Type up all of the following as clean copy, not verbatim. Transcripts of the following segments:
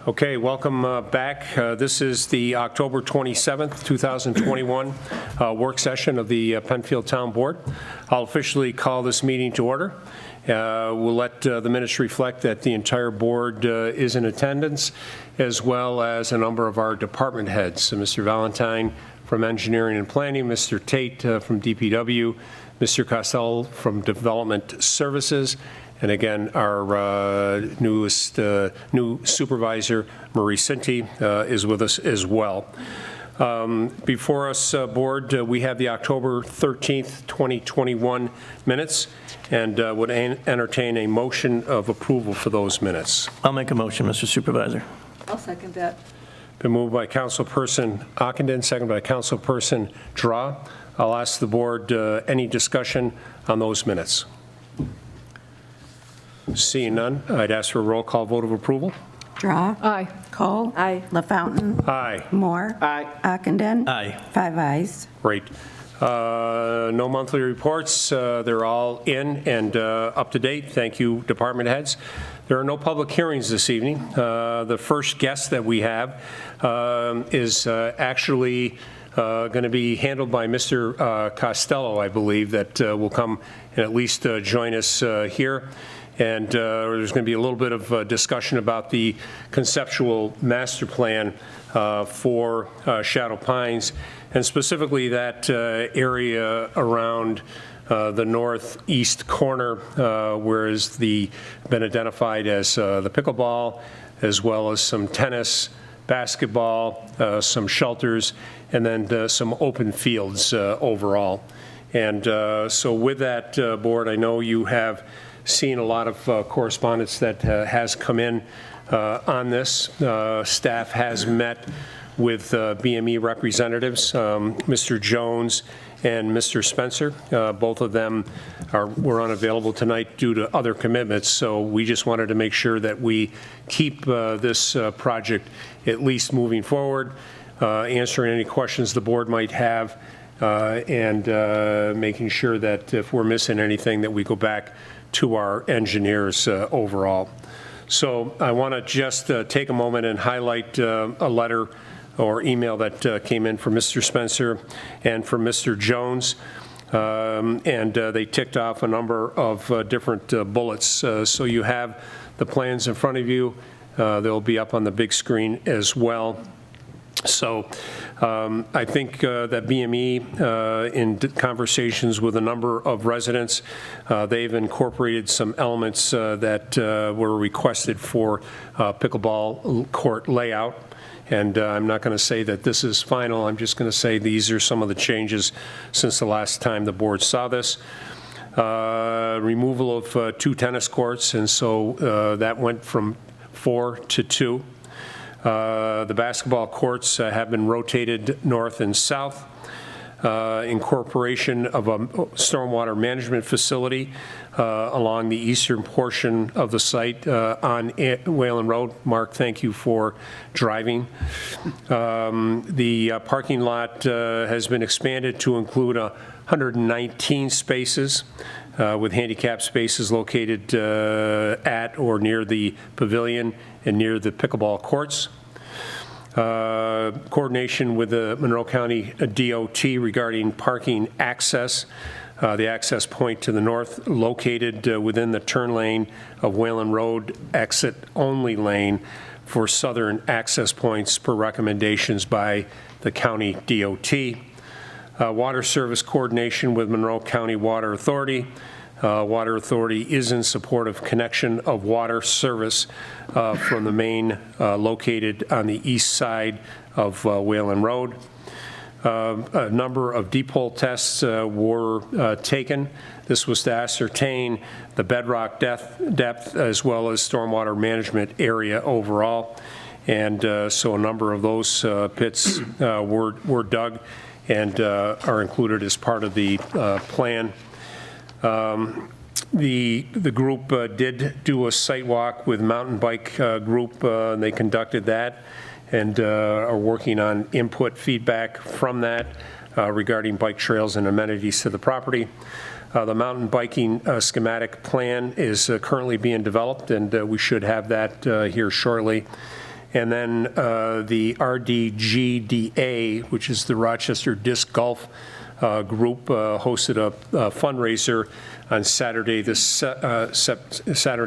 Okay, welcome back. This is the October 27th, 2021 work session of the Penfield Town Board. I'll officially call this meeting to order. We'll let the minutes reflect that the entire board is in attendance, as well as a number of our department heads. So Mr. Valentine from Engineering and Planning, Mr. Tate from DPW, Mr. Costello from Development Services, and again, our new supervisor, Marie Cinti, is with us as well. Before us, board, we have the October 13th, 2021 minutes, and would entertain a motion of approval for those minutes. I'll make a motion, Mr. Supervisor. I'll second that. Been moved by Councilperson Ockenden, second by Councilperson Draw. I'll ask the board any discussion on those minutes. Seeing none, I'd ask for a roll call vote of approval. Draw. Aye. Cole. Aye. LaFountain. Aye. Moore. Aye. Ockenden. Aye. 5 ayes. Great. No monthly reports. They're all in and up to date. Thank you, department heads. There are no public hearings this evening. The first guest that we have is actually going to be handled by Mr. Costello, I believe, that will come and at least join us here. And there's going to be a little bit of discussion about the conceptual master plan for Shadow Pines, and specifically that area around the northeast corner, where has been identified as the pickleball, as well as some tennis, basketball, some shelters, and then some open fields overall. And so with that, board, I know you have seen a lot of correspondence that has come in on this. Staff has met with BME representatives, Mr. Jones and Mr. Spencer. Both of them were unavailable tonight due to other commitments, so we just wanted to make sure that we keep this project at least moving forward, answering any questions the board might have, and making sure that if we're missing anything that we go back to our engineers overall. So I want to just take a moment and highlight a letter or email that came in from Mr. Spencer and from Mr. Jones, and they ticked off a number of different bullets. So you have the plans in front of you. They'll be up on the big screen as well. So I think that BME, in conversations with a number of residents, they've incorporated some elements that were requested for pickleball court layout. And I'm not going to say that this is final. I'm just going to say these are some of the changes since the last time the board saw this. Removal of 2 tennis courts, and so that went from 4 to 2. The basketball courts have been rotated north and south. Incorporation of a stormwater management facility along the eastern portion of the site on Whalen Road. Mark, thank you for driving. The parking lot has been expanded to include 119 spaces with handicap spaces located at or near the pavilion and near the pickleball courts. Coordination with the Monroe County DOT regarding parking access. The access point to the north located within the turn lane of Whalen Road, exit only lane for southern access points per recommendations by the county DOT. Water service coordination with Monroe County Water Authority. Water Authority is in support of connection of water service from the main located on the east side of Whalen Road. A number of deep hole tests were taken. This was to ascertain the bedrock depth as well as stormwater management area overall. And so a number of those pits were dug and are included as part of the plan. The group did do a site walk with mountain bike group, and they conducted that and are working on input feedback from that regarding bike trails and amenities to the property. The mountain biking schematic plan is currently being developed, and we should have that here shortly. And then the RDGDA, which is the Rochester Disc Golf Group, hosted a fundraiser on Saturday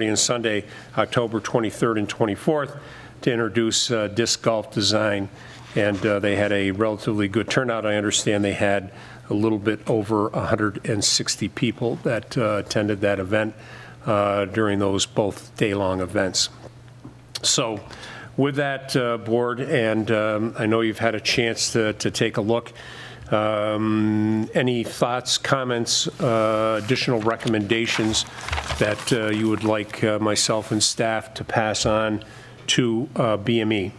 and Sunday, October 23rd and 24th, to introduce disc golf design. And they had a relatively good turnout. I understand they had a little bit over 160 people that attended that event during those both day-long events. So with that, board, and I know you've had a chance to take a look, any thoughts, comments, additional recommendations that you would like myself and staff to pass on to BME?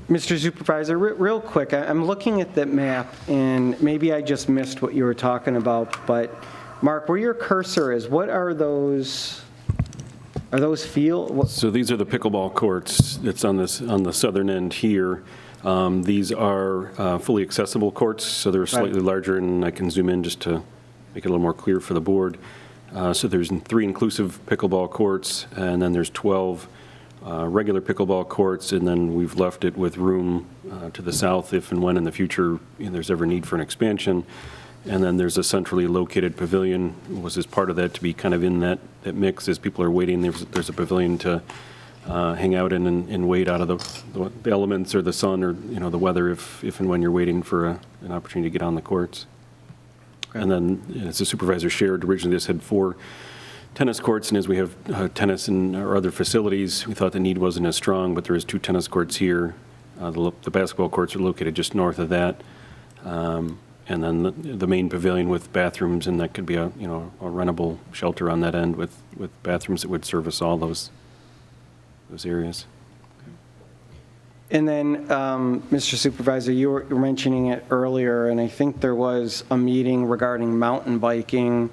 Mr. Supervisor, real quick, I'm looking at that map, and maybe I just missed what you were talking about, but Mark, where your cursor is, what are those? Are those field? So these are the pickleball courts. It's on the southern end here. These are fully accessible courts, so they're slightly larger, and I can zoom in just to make it a little more clear for the board. So there's 3 inclusive pickleball courts, and then there's 12 regular pickleball courts, and then we've left it with room to the south if and when in the future there's ever need for an expansion. And then there's a centrally located pavilion, was as part of that to be kind of in that mix as people are waiting. There's a pavilion to hang out in and wait out of the elements or the sun or the weather if and when you're waiting for an opportunity to get on the courts. And then, as the supervisor shared, originally this had 4 tennis courts, and as we have tennis in our other facilities, we thought the need wasn't as strong, but there is 2 tennis courts here. The basketball courts are located just north of that. And then the main pavilion with bathrooms, and that could be a rentable shelter on that end with bathrooms that would service all those areas. And then, Mr. Supervisor, you were mentioning it earlier, and I think there was a meeting regarding mountain biking,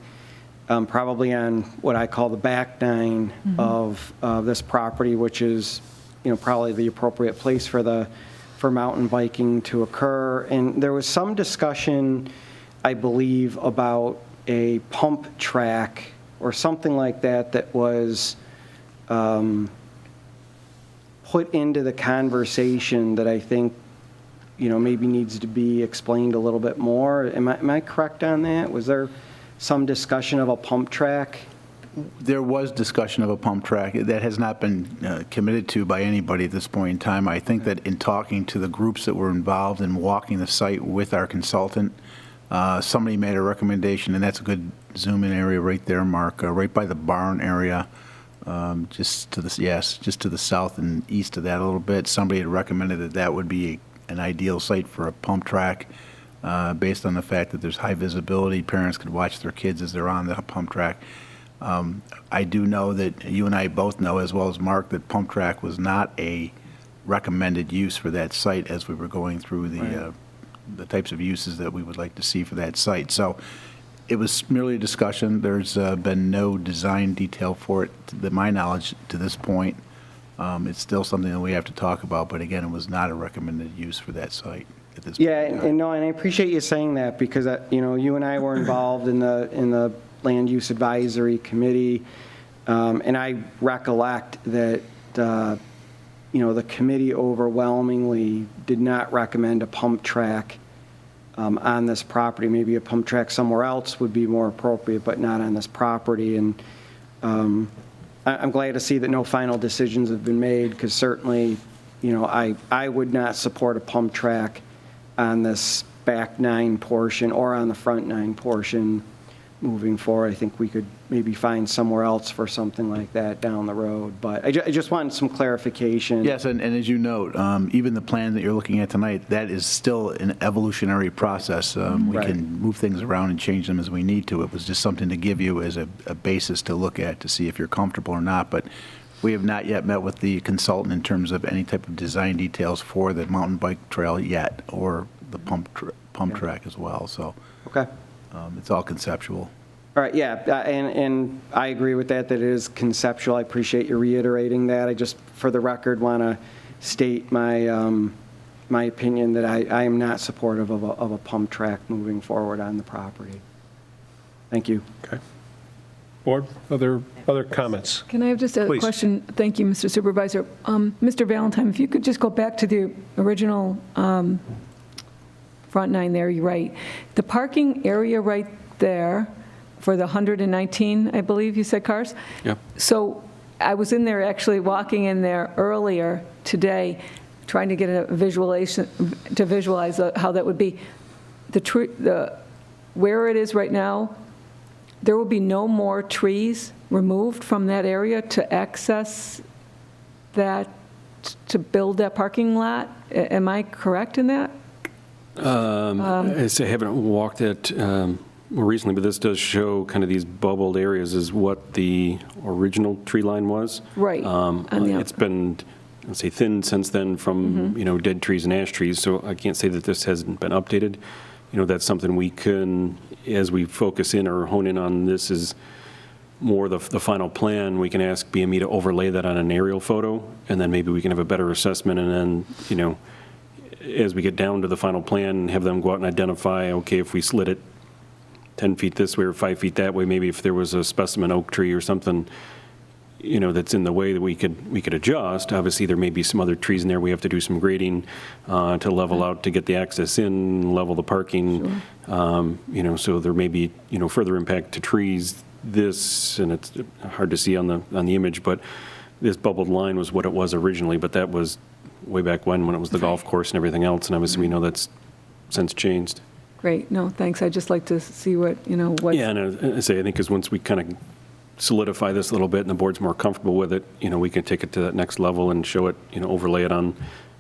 probably on what I call the back 9 of this property, which is, probably the appropriate place for mountain biking to occur. And there was some discussion, I believe, about a pump track or something like that was put into the conversation that I think, maybe needs to be explained a little bit more. Am I correct on that? Was there some discussion of a pump track? There was discussion of a pump track. That has not been committed to by anybody at this point in time. I think that in talking to the groups that were involved in walking the site with our consultant, somebody made a recommendation, and that's a good zoom-in area right there, Mark, right by the barn area, just to the south and east of that a little bit. Somebody had recommended that would be an ideal site for a pump track, based on the fact that there's high visibility. Parents could watch their kids as they're on the pump track. I do know that you and I both know, as well as Mark, that pump track was not a recommended use for that site as we were going through the types of uses that we would like to see for that site. So it was merely a discussion. There's been no design detail for it, to my knowledge, to this point. It's still something that we have to talk about, but again, it was not a recommended use for that site at this point. Yeah, and I appreciate you saying that, because you and I were involved in the Land Use Advisory Committee, and I recollect that the committee overwhelmingly did not recommend a pump track on this property. Maybe a pump track somewhere else would be more appropriate, but not on this property. And I'm glad to see that no final decisions have been made, because certainly, I would not support a pump track on this back 9 portion or on the front 9 portion. Moving forward, I think we could maybe find somewhere else for something like that down the road. But I just wanted some clarification. Yes, and as you note, even the plan that you're looking at tonight, that is still an evolutionary process. We Right. can move things around and change them as we need to. It was just something to give you as a basis to look at to see if you're comfortable or not. But we have not yet met with the consultant in terms of any type of design details for the mountain bike trail yet, or the pump track as well. So Okay. it's all conceptual. All right, yeah, and I agree with that it is conceptual. I appreciate you reiterating that. I just, for the record, want to state my my opinion that I am not supportive of a pump track moving forward on the property. Thank you. Okay. Board, other comments? Can I have just a Please. question? Thank you, Mr. Supervisor. Mr. Valentine, if you could just go back to the original front nine there, you're right. The parking area right there for the 119, I believe you said, cars? Yeah. So I was in there, actually walking in there earlier today, trying to get a visualization, to visualize how that would be. Where it is right now, there will be no more trees removed from that area to access that, to build that parking lot? Am I correct in that? I haven't walked it more recently, but this does show kind of these bubbled areas is what the original tree line was. Right. It's been, let's say, thinned since then from, dead trees and ash trees, so I can't say that this hasn't been updated. That's something we can, as we focus in or hone in on this is more the final plan, we can ask BME to overlay that on an aerial photo, and then maybe we can have a better assessment, and then, as we get down to the final plan, have them go out and identify, okay, if we slid it 10 feet this way or 5 feet that way, maybe if there was a specimen oak tree or something, that's in the way that we could adjust. Obviously, there may be some other trees in there. We have to do some grading to level out to get the access in, level the parking. Sure. So there may be, further impact to trees. This, and it's hard to see on the image, but this bubbled line was what it was originally, but that was way back when it was the golf course and everything else, and obviously we know that's since changed. Great. No, thanks. I'd just like to see what. Yeah, and I think because once we kind of solidify this a little bit and the board's more comfortable with it, we can take it to that next level and show it, overlay it on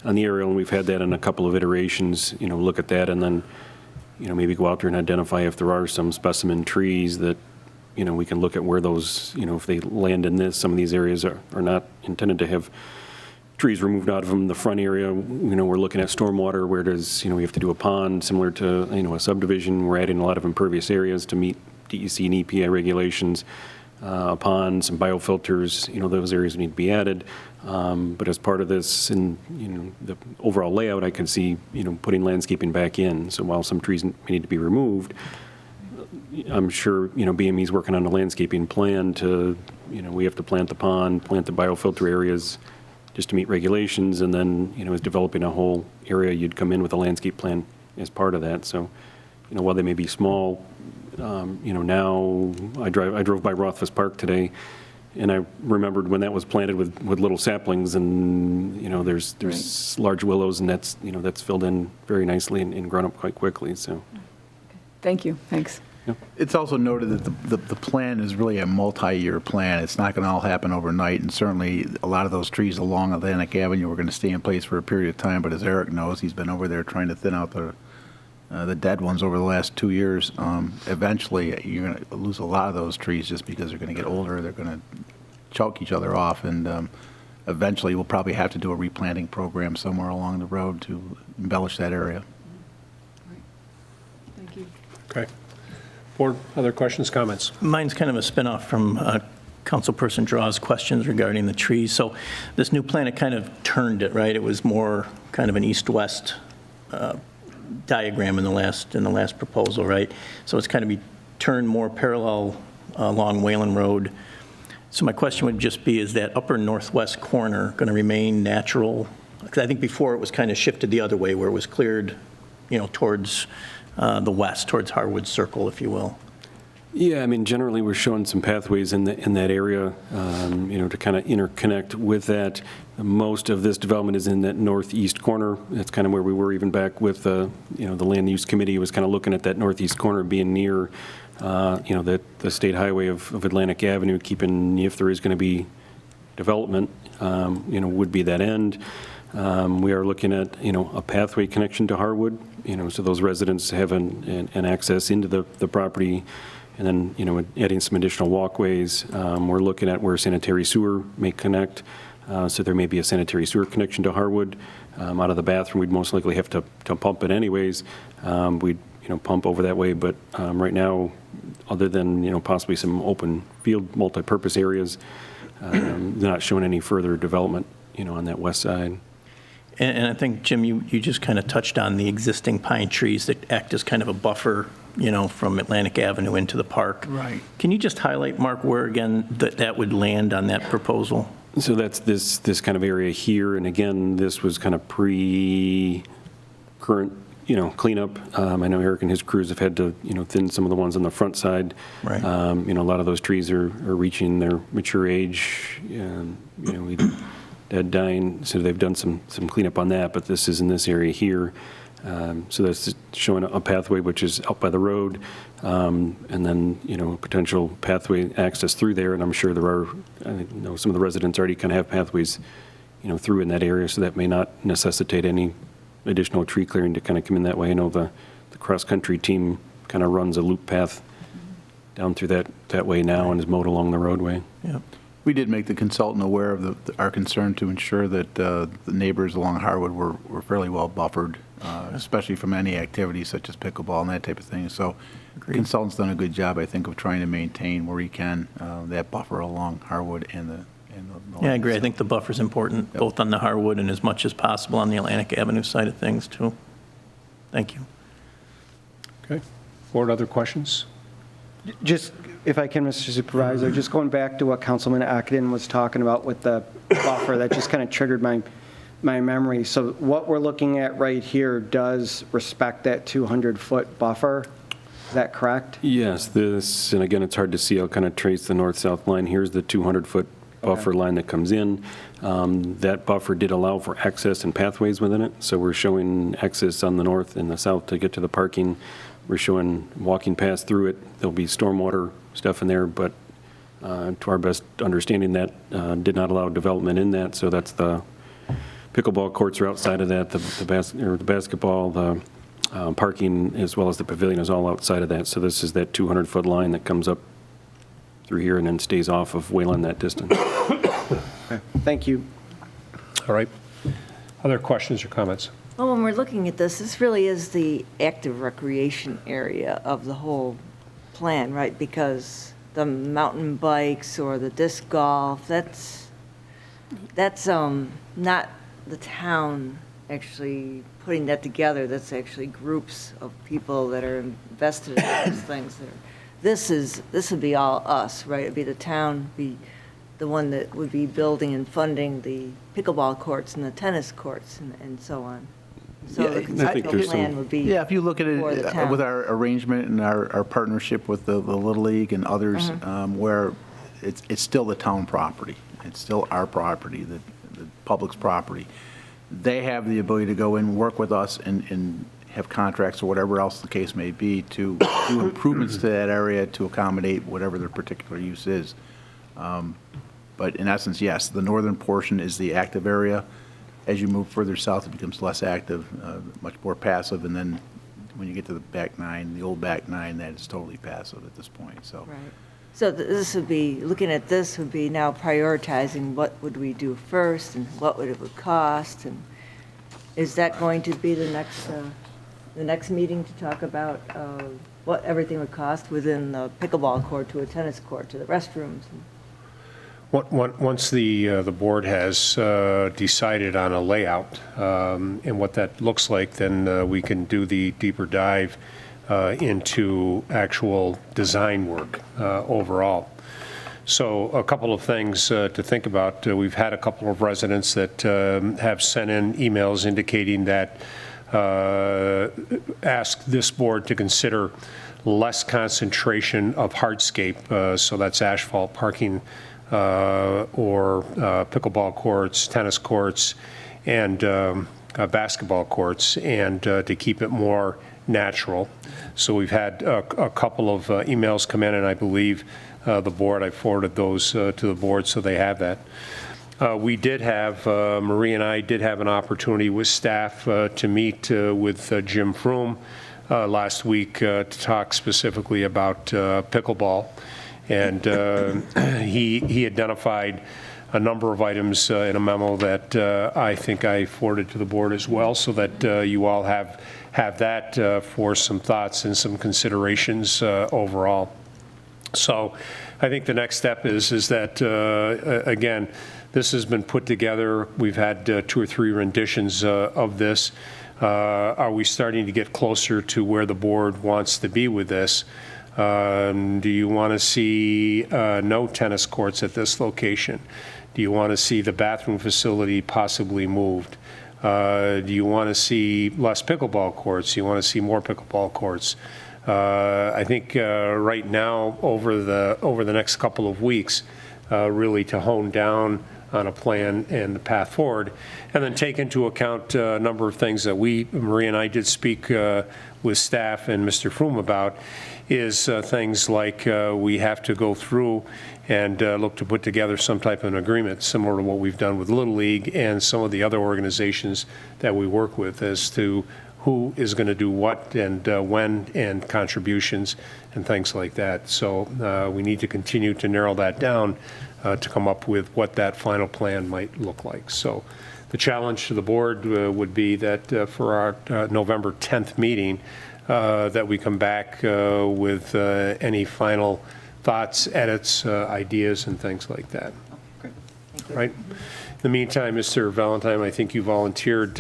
the aerial, and we've had that in a couple of iterations, look at that and then, maybe go out there and identify if there are some specimen trees that, we can look at where those, if they land in some of these areas are not intended to have trees removed out of them. The front area, we're looking at stormwater where there's, we have to do a pond similar to, a subdivision. We're adding a lot of impervious areas to meet DEC and EPA regulations. A pond, some biofilters, those areas need to be added. But as part of this, in the overall layout, I can see, putting landscaping back in. So while some trees need to be removed, I'm sure, BME's working on a landscaping plan to, we have to plant the pond, plant the biofilter areas just to meet regulations, and then, as developing a whole area, you'd come in with a landscape plan as part of that. So, while they may be small, now I drove by Rothfuss Park today, and I remembered when that was planted with little saplings, and there's Right. large willows, and that's filled in very nicely and grown up quite quickly. So, Thank you. Thanks. It's also noted that the plan is really a multi-year plan. It's not going to all happen overnight, and certainly a lot of those trees along Atlantic Avenue are going to stay in place for a period of time, but as Eric knows, he's been over there trying to thin out the dead ones over the last 2 years. Eventually, you're going to lose a lot of those trees just because they're going to get older. They're going to choke each other off, and eventually we'll probably have to do a replanting program somewhere along the road to embellish that area. Thank you. Okay. Board, other questions, comments? Mine's kind of a spinoff from Councilperson Draw's questions regarding the trees. So this new plan, it kind of turned it, right? It was more kind of an east-west diagram in the last proposal, right? So it's kind of be turned more parallel along Wayland Road. So my question would just be, is that upper northwest corner going to remain natural? Because I think before it was kind of shifted the other way, where it was cleared, towards the west, towards Harwood Circle, if you will. yeah, I mean, generally we're showing some pathways in that area, to kind of interconnect with that. Most of this development is in that northeast corner. That's kind of where we were even back with the land use committee was kind of looking at that northeast corner being near, the state highway of Atlantic Avenue, keeping, if there is going to be development, would be that end. We are looking at, a pathway connection to Harwood, so those residents have an access into the property, and then, adding some additional walkways. We're looking at where sanitary sewer may connect, so there may be a sanitary sewer connection to Harwood. Out of the bathroom, we'd most likely have to pump it anyways. We'd, pump over that way, but right now, other than, possibly some open field multi-purpose areas, they're not showing any further development, on that west side. And I think, Jim, you just kind of touched on the existing pine trees that act as kind of a buffer from Atlantic Avenue into the park. Right. Can you just highlight, Mark, where again that would land on that proposal? So that's this kind of area here, and again, this was kind of pre-current, cleanup. I know Eric and his crews have had to, thin some of the ones on the front side. Right. A lot of those trees are reaching their mature age, dead, dying, so they've done some cleanup on that, but this is in this area here. So that's showing a pathway which is out by the road, and then, potential pathway access through there, and I'm sure there are, some of the residents already kind of have pathways, through in that area, so that may not necessitate any additional tree clearing to kind of come in that way. I know the cross-country team kind of runs a loop path down through that way now and is mowed along the roadway. Yeah. We did make the consultant aware of our concern to ensure that the neighbors along Harwood were fairly well buffered, especially from any activities such as pickleball and that type of thing. So the consultant's done a good job, I think, of trying to maintain where he can that buffer along Harwood and the Yeah, I agree. I think the buffer's important, both on the Harwood and as much as possible on the Atlantic Avenue side of things, too. Thank you. Okay. Board, other questions? Just, if I can, Mr. Supervisor, just going back to what Councilman Akden was talking about with the buffer, that just kind of triggered my memory. So what we're looking at right here does respect that 200-foot buffer. Is that correct? Yes, and again, it's hard to see. I'll kind of trace the north-south line. Here's the 200-foot buffer line that comes in. That buffer did allow for access and pathways within it, so we're showing access on the north and the south to get to the parking. We're showing walking paths through it. There'll be stormwater stuff in there, but to our best understanding, that did not allow development in that, so that's the pickleball courts are outside of that, the basketball, the parking, as well as the pavilion is all outside of that, so this is that 200-foot line that comes up through here and then stays off of Wayland that distance. Okay. Thank you. All right. Other questions or comments? Well, when we're looking at this really is the active recreation area of the whole plan, right? Because the mountain bikes or the disc golf, that's not the town actually putting that together. That's actually groups of people that are invested in these things. This would be all us, right? It'd be the town, be the one that would be building and funding the pickleball courts and the tennis courts and so on. So Yeah, the I think conceptual there's plan some- would be Yeah, if you look at for the it town. with our arrangement and our partnership with the Little League and others, where it's still the town property. It's still our property, the public's property. They have the ability to go in, work with us, and have contracts or whatever else the case may be to do improvements to that area to accommodate whatever their particular use is. But in essence, yes, the northern portion is the active area. As you move further south, it becomes less active, much more passive, and then when you get to the back nine, the old back nine, that is totally passive at this point, so. Right. So this would be, looking at this would be now prioritizing what would we do first and what would it would cost, and is that going to be the next meeting to talk about what everything would cost within the pickleball court to a tennis court to the restrooms? Once the board has decided on a layout and what that looks like, then we can do the deeper dive into actual design work overall. So a couple of things to think about. We've had a couple of residents that have sent in emails indicating that ask this board to consider less concentration of hardscape, so that's asphalt parking or pickleball courts, tennis courts, and basketball courts, and to keep it more natural. So we've had a couple of emails come in, and I believe the board, I forwarded those to the board, so they have that. We did have, Marie and I did have an opportunity with staff to meet with Jim Froome last week to talk specifically about pickleball. And he identified a number of items in a memo that I think I forwarded to the board as well, so that you all have that for some thoughts and some considerations overall. So I think the next step is that, again, this has been put together. We've had 2 or 3 renditions of this. Are we starting to get closer to where the board wants to be with this? Do you want to see no tennis courts at this location? Do you want to see the bathroom facility possibly moved? Do you want to see less pickleball courts? Do you want to see more pickleball courts? I think right now, over the next couple of weeks, really to hone down on a plan and the path forward, and then take into account a number of things that Maria and I did speak with staff and Mr. Froome about, is things like we have to go through and look to put together some type of an agreement similar to what we've done with Little League and some of the other organizations that we work with as to who is going to do what and when, and contributions and things like that. So we need to continue to narrow that down to come up with what that final plan might look like. So the challenge to the board would be that for our November 10th meeting, that we come back with any final thoughts, edits, ideas, and things like that. Great. Thank you. Right? In the meantime, Mr. Valentine, I think you volunteered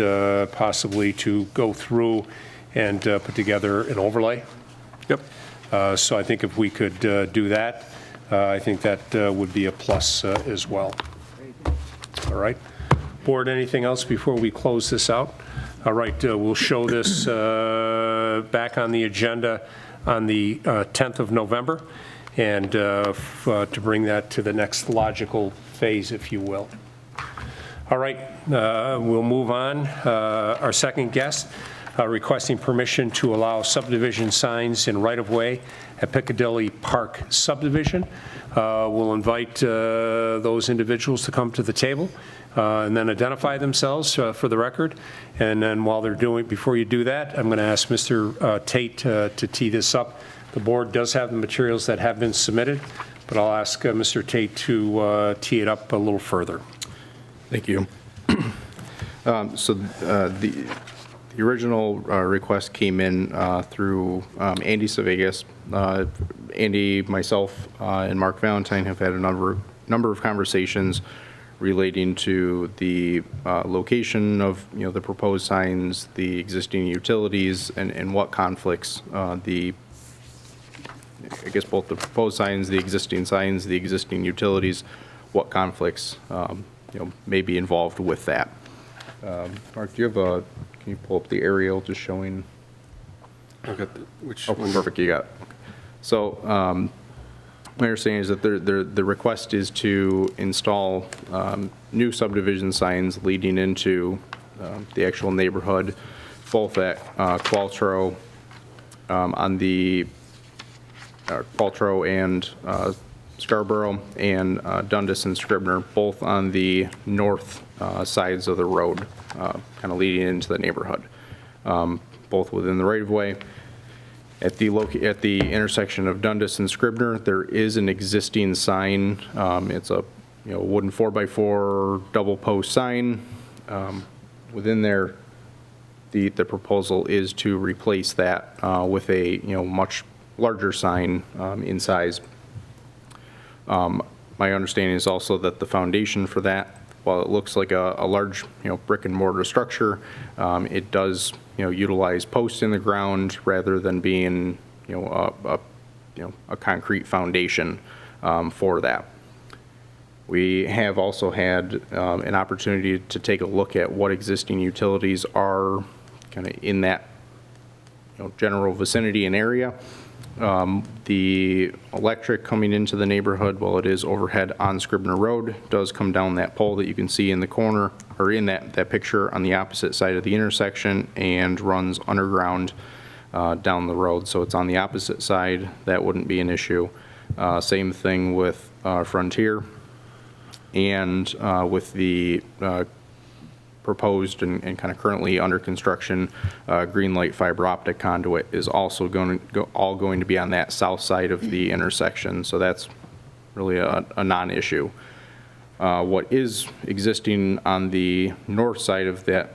possibly to go through and put together an overlay. Yep. So I think if we could do that, I think that would be a plus as well. All right. Board, anything else before we close this out? All right, we'll show this back on the agenda on the 10th of November, and to bring that to the next logical phase, if you will. All right, we'll move on. Our second guest, requesting permission to allow subdivision signs in right-of-way at Piccadilly Park Subdivision. We'll invite those individuals to come to the table and then identify themselves for the record. And then while they're doing, before you do that, I'm going to ask Mr. Tate to tee this up. The board does have the materials that have been submitted, but I'll ask Mr. Tate to tee it up a little further. Thank you. So the original request came in through Andy Savegas. Andy, myself, and Mark Valentine have had a number of conversations relating to the location of the proposed signs, the existing utilities, and what conflicts both the proposed signs, the existing utilities, what conflicts may be involved with that. Mark, do you have can you pull up the aerial just showing? Okay. Which Oh, one? perfect, you got it. So my understanding is that the request is to install new subdivision signs leading into the actual neighborhood, both at Qualtrough on the Qualtrough and Scarborough, and Dundas and Scribner, both on the north sides of the road, kind of leading into the neighborhood, both within the right-of-way. At the intersection of Dundas and Scribner, there is an existing sign. It's a wooden 4x4 double post sign. Within there, the proposal is to replace that with a much larger sign in size. My understanding is also that the foundation for that, while it looks like a large brick and mortar structure, it does utilize posts in the ground rather than being a concrete foundation for that. We have also had an opportunity to take a look at what existing utilities are kind of in that general vicinity and area. The electric coming into the neighborhood, while it is overhead on Scribner Road, does come down that pole that you can see in the corner, or in that picture on the opposite side of the intersection, and runs underground down the road. So it's on the opposite side. That wouldn't be an issue. Same thing with Frontier, and with the proposed and kind of currently under construction green light fiber optic conduit is also going to be on that south side of the intersection. So that's really a non-issue. What is existing on the north side of that,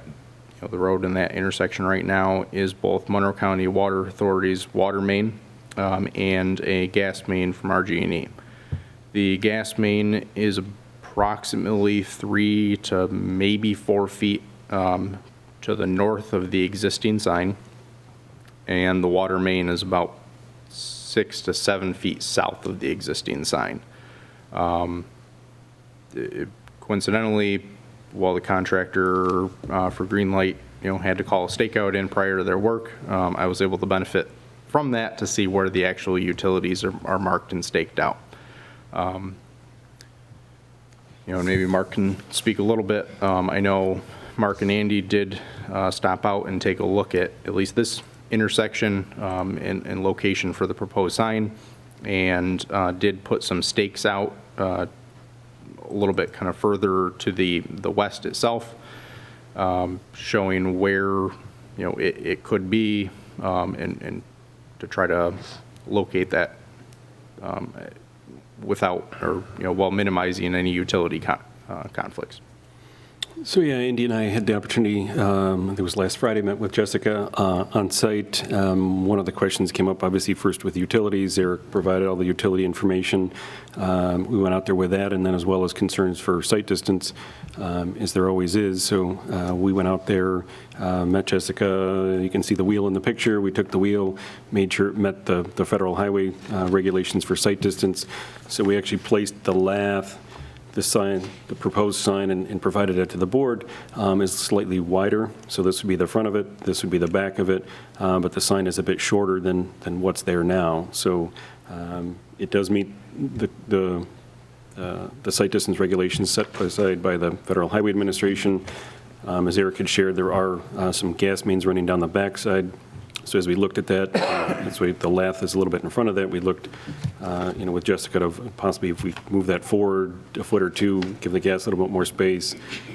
the road in that intersection right now, is both Monroe County Water Authority's water main and a gas main from RG&E. The gas main is approximately 3 to maybe 4 feet to the north of the existing sign, and the water main is about 6 to 7 feet south of the existing sign. Coincidentally, while the contractor for Greenlight, had to call a stakeout in prior to their work, I was able to benefit from that to see where the actual utilities are marked and staked out. And maybe Mark can speak a little bit. I know Mark and Andy did stop out and take a look at least this intersection and location for the proposed sign, and did put some stakes out a little bit kind of further to the west itself, showing where it could be, and to try to locate that without, or while minimizing any utility conflicts. So yeah, Andy and I had the opportunity, I think it was last Friday, met with Jessica on site. One of the questions came up, obviously, first with utilities. Eric provided all the utility information. We went out there with that, and then as well as concerns for site distance, as there always is. So we went out there, met Jessica. You can see the wheel in the picture. We took the wheel, made sure it met the federal highway regulations for site distance. So we actually placed the lath, the sign, the proposed sign, and provided it to the board, is slightly wider. So this would be the front of it, this would be the back of it, but the sign is a bit shorter than what's there now. So it does meet the site distance regulations set aside by the Federal Highway Administration. As Eric had shared, there are some gas mains running down the backside. So as we looked at that, that's why the lath is a little bit in front of that. We looked, with Jessica, to possibly if we move that forward a foot or two, give the gas a little bit more space,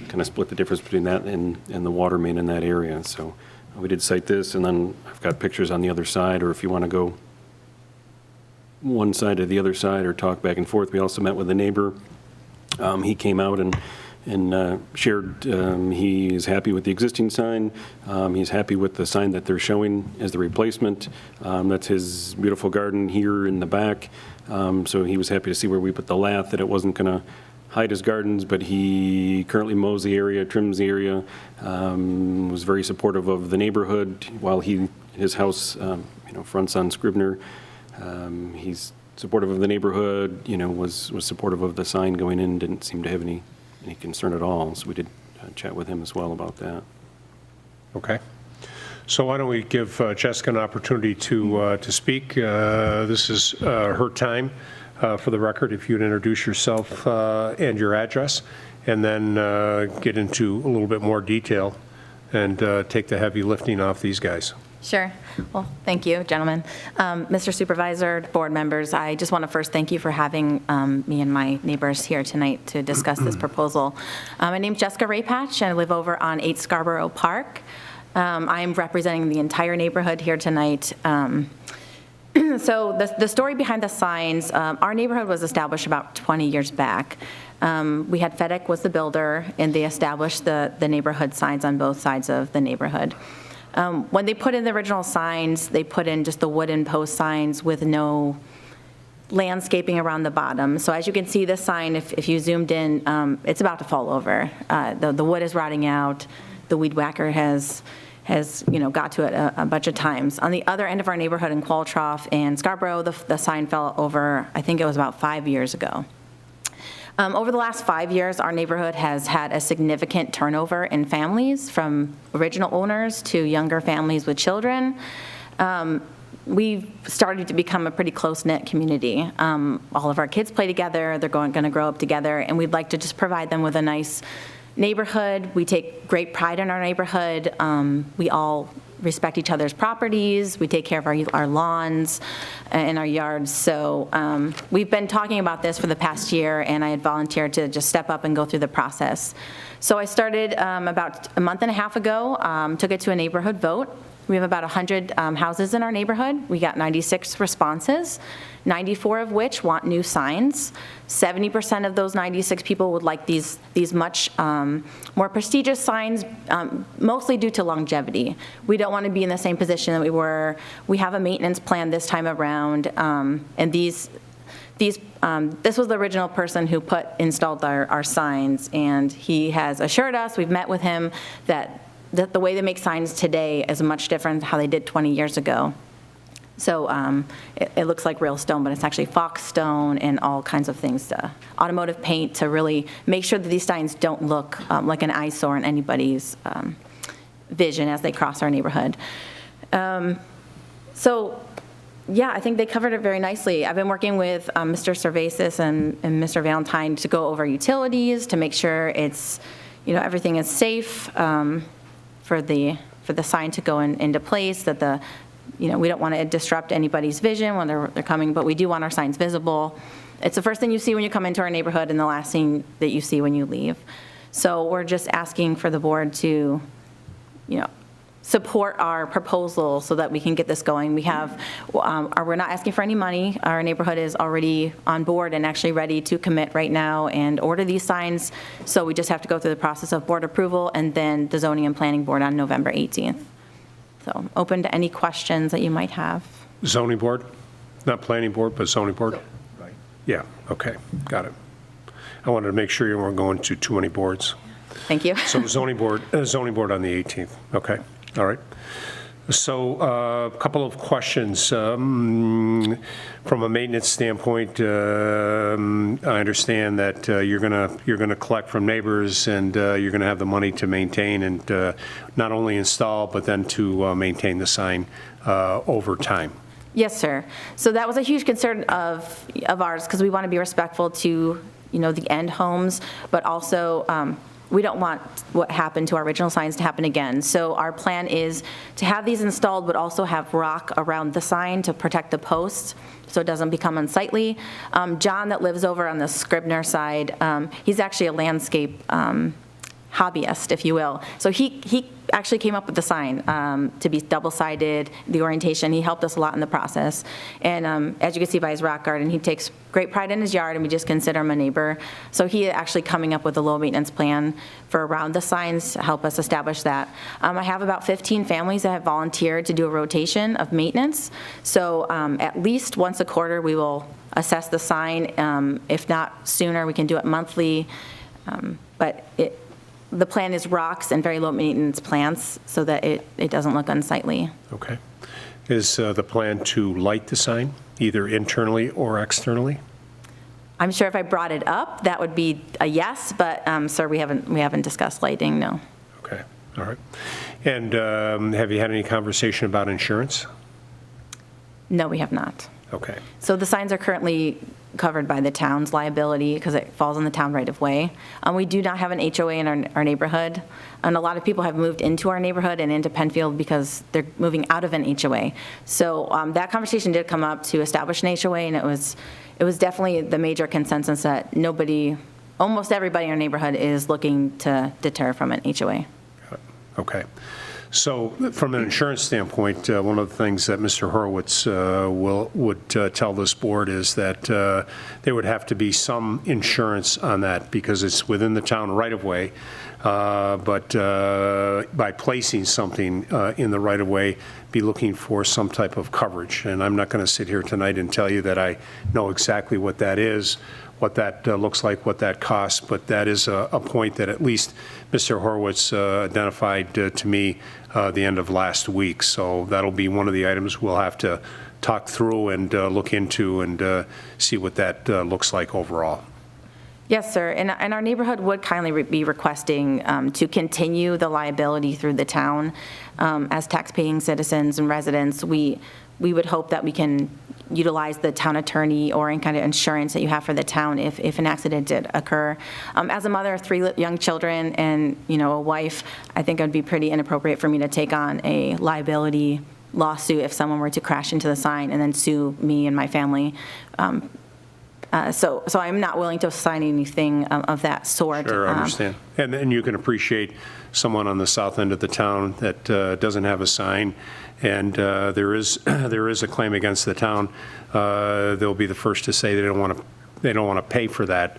kind of split the difference between that and the water main in that area. So we did cite this, and then I've got pictures on the other side, or if you want to go one side to the other side or talk back and forth. We also met with a neighbor. He came out and shared he is happy with the existing sign. He's happy with the sign that they're showing as the replacement. That's his beautiful garden here in the back. So he was happy to see where we put the lath, that it wasn't going to hide his gardens, but he currently mows the area, trims the area, was very supportive of the neighborhood while his house fronts on Scribner. He's supportive of the neighborhood, was supportive of the sign going in, didn't seem to have any concern at all. So we did chat with him as well about that. Okay. So why don't we give Jessica an opportunity to speak. This is her time. For the record, if you'd introduce yourself and your address, and then get into a little bit more detail and take the heavy lifting off these guys. Sure. Well, thank you, gentlemen. Mr. Supervisor, board members, I just want to first thank you for having me and my neighbors here tonight to discuss this proposal. My name's Jessica Raypatch, and I live over on 8 Scarborough Park. I'm representing the entire neighborhood here tonight. So the story behind the signs, our neighborhood was established about 20 years back. We had FedEx was the builder, and they established the neighborhood signs on both sides of the neighborhood. When they put in the original signs, they put in just the wooden post signs with no landscaping around the bottom. So as you can see, this sign, if you zoomed in, it's about to fall over. The wood is rotting out. The weed whacker has got to it a bunch of times. On the other end of our neighborhood in Qualtrough and Scarborough, the sign fell over, I think it was about 5 years ago. Over the last 5 years, our neighborhood has had a significant turnover in families, from original owners to younger families with children. We've started to become a pretty close-knit community. All of our kids play together, they're going to grow up together, and we'd like to just provide them with a nice neighborhood. We take great pride in our neighborhood. We all respect each other's properties. We take care of our lawns and our yards. So we've been talking about this for the past year, and I had volunteered to just step up and go through the process. So I started about a month and a half ago, took it to a neighborhood vote. We have about 100 houses in our neighborhood. We got 96 responses, 94 of which want new signs. 70% of those 96 people would like these much more prestigious signs, mostly due to longevity. We don't want to be in the same position that we were. We have a maintenance plan this time around, and this was the original person who installed our signs, and he has assured us, we've met with him, that the way they make signs today is much different than how they did 20 years ago. So it looks like real stone, but it's actually fox stone and all kinds of things, automotive paint, to really make sure that these signs don't look like an eyesore in anybody's vision as they cross our neighborhood. So, yeah, I think they covered it very nicely. I've been working with Mr. Cervasis and Mr. Valentine to go over utilities, to make sure it's, everything is safe for the sign to go into place, that we don't want to disrupt anybody's vision when they're coming, but we do want our signs visible. It's the first thing you see when you come into our neighborhood and the last thing that you see when you leave. So we're just asking for the board to, support our proposal so that we can get this going. We have, we're not asking for any money. Our neighborhood is already on board and actually ready to commit right now and order these signs. So we just have to go through the process of board approval and then the zoning and planning board on November 18th. So open to any questions that you might have. Zoning board? Not planning board, but zoning board? Right. Yeah, okay, got it. I wanted to make sure you weren't going to too many boards. Thank you. So zoning board on the 18th, okay, all right. So a couple of questions. From a maintenance standpoint, I understand that you're gonna collect from neighbors and you're gonna have the money to maintain and not only install, but then to maintain the sign over time. Yes, sir. So that was a huge concern of ours, because we want to be respectful to, the end homes, but also we don't want what happened to our original signs to happen again. So our plan is to have these installed, but also have rock around the sign to protect the posts so it doesn't become unsightly. John, that lives over on the Scribner side, he's actually a landscape hobbyist, if you will. So he actually came up with the sign to be double-sided, the orientation. He helped us a lot in the process. And as you can see by his rock garden, he takes great pride in his yard, and we just consider him a neighbor. So he actually coming up with a low-maintenance plan for around the signs to help us establish that. I have about 15 families that have volunteered to do a rotation of maintenance. So at least once a quarter, we will assess the sign. If not sooner, we can do it monthly. But the plan is rocks and very low maintenance plants so that it doesn't look unsightly. Okay. Is the plan to light the sign, either internally or externally? I'm sure if I brought it up, that would be a yes, but sir, we haven't discussed lighting, no. Okay, all right. And have you had any conversation about insurance? No, we have not. Okay. So the signs are currently covered by the town's liability because it falls on the town right of way. We do not have an HOA in our neighborhood, and a lot of people have moved into our neighborhood and into Penfield because they're moving out of an HOA. So that conversation did come up to establish an HOA, and it was definitely the major consensus that almost everybody in our neighborhood is looking to deter from an HOA. Okay. So from an insurance standpoint, one of the things that Mr. Horowitz would tell this board is that there would have to be some insurance on that because it's within the town right-of-way. But by placing something in the right-of-way, be looking for some type of coverage. And I'm not going to sit here tonight and tell you that I know exactly what that is, what that looks like, what that costs, but that is a point that at least Mr. Horowitz identified to me the end of last week. So that'll be one of the items we'll have to talk through and look into and see what that looks like overall. Yes, sir. And our neighborhood would kindly be requesting to continue the liability through the town. As tax-paying citizens and residents, we would hope that we can utilize the town attorney or any kind of insurance that you have for the town if an accident did occur. As a mother of 3 young children and, a wife, I think it would be pretty inappropriate for me to take on a liability lawsuit if someone were to crash into the sign and then sue me and my family. So I'm not willing to sign anything of that sort. Sure, I understand. And you can appreciate someone on the south end of the town that doesn't have a sign, and there is a claim against the town. They'll be the first to say they don't want to pay for that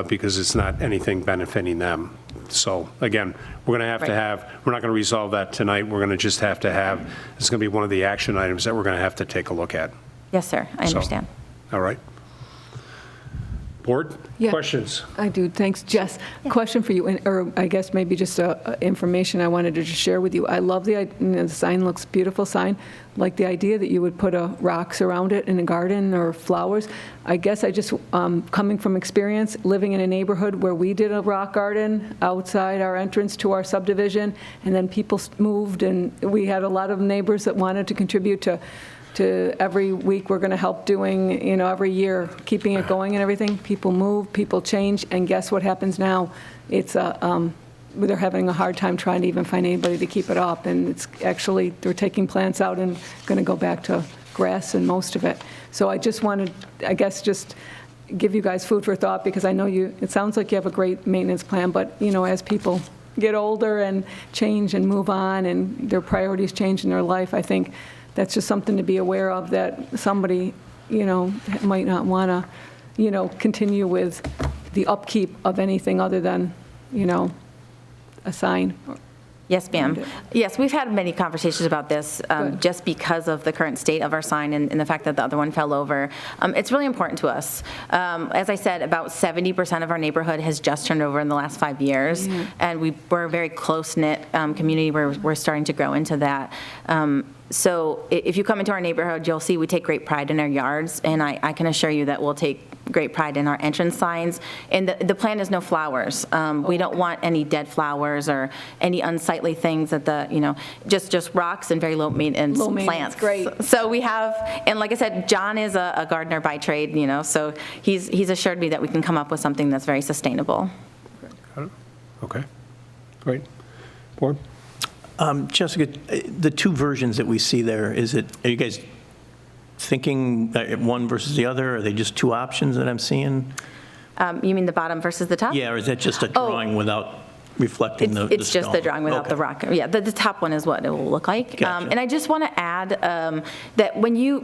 because it's not anything benefiting them. So again, we're going to have we're not going to resolve that tonight. We're going to just have to have, it's going to be one of the action items that we're going to have to take a look at. Yes, sir. I understand. All right. Board, Yeah. questions? I do, thanks. Jess, question for you, or I guess maybe just information I wanted to just share with you. I love the sign looks beautiful sign, like the idea that you would put rocks around it in a garden or flowers. I guess I just, coming from experience, living in a neighborhood where we did a rock garden outside our entrance to our subdivision, and then people moved, and we had a lot of neighbors that wanted to contribute to every week we're going to help doing, every year, keeping it going and everything. People move, people change, and guess what happens now? It's they're having a hard time trying to even find anybody to keep it up, and it's actually, they're taking plants out and going to go back to grass and most of it. So I just wanted, I guess, just give you guys food for thought, because I know it sounds like you have a great maintenance plan, but, as people get older and change and move on and their priorities change in their life, I think that's just something to be aware of, that somebody, might not want to, continue with the upkeep of anything other than, a sign. Yes, ma'am. Yes, we've had many conversations about this, just because of the current state of our sign and the fact that the other one fell over. It's really important to us. As I said, about 70% of our neighborhood has just turned over in the last 5 years, and we're a very close-knit community where we're starting to grow into that. So if you come into our neighborhood, you'll see we take great pride in our yards, and I can assure you that we'll take great pride in our entrance signs. And the plan is no flowers. We don't want any dead flowers or any unsightly things at just rocks and very low maintenance plants. Great. So we have, and like I said, John is a gardener by trade, so he's assured me that we can come up with something that's very sustainable. Okay, great. Board? Jessica, the two versions that we see there, are you guys thinking one versus the other? Are they just two options that I'm seeing? You mean the bottom versus the top? Yeah, or is that just a drawing without reflecting the It's just the drawing without the rock. Yeah, the top one is what it will look like. Gotcha. And I just want to add that when you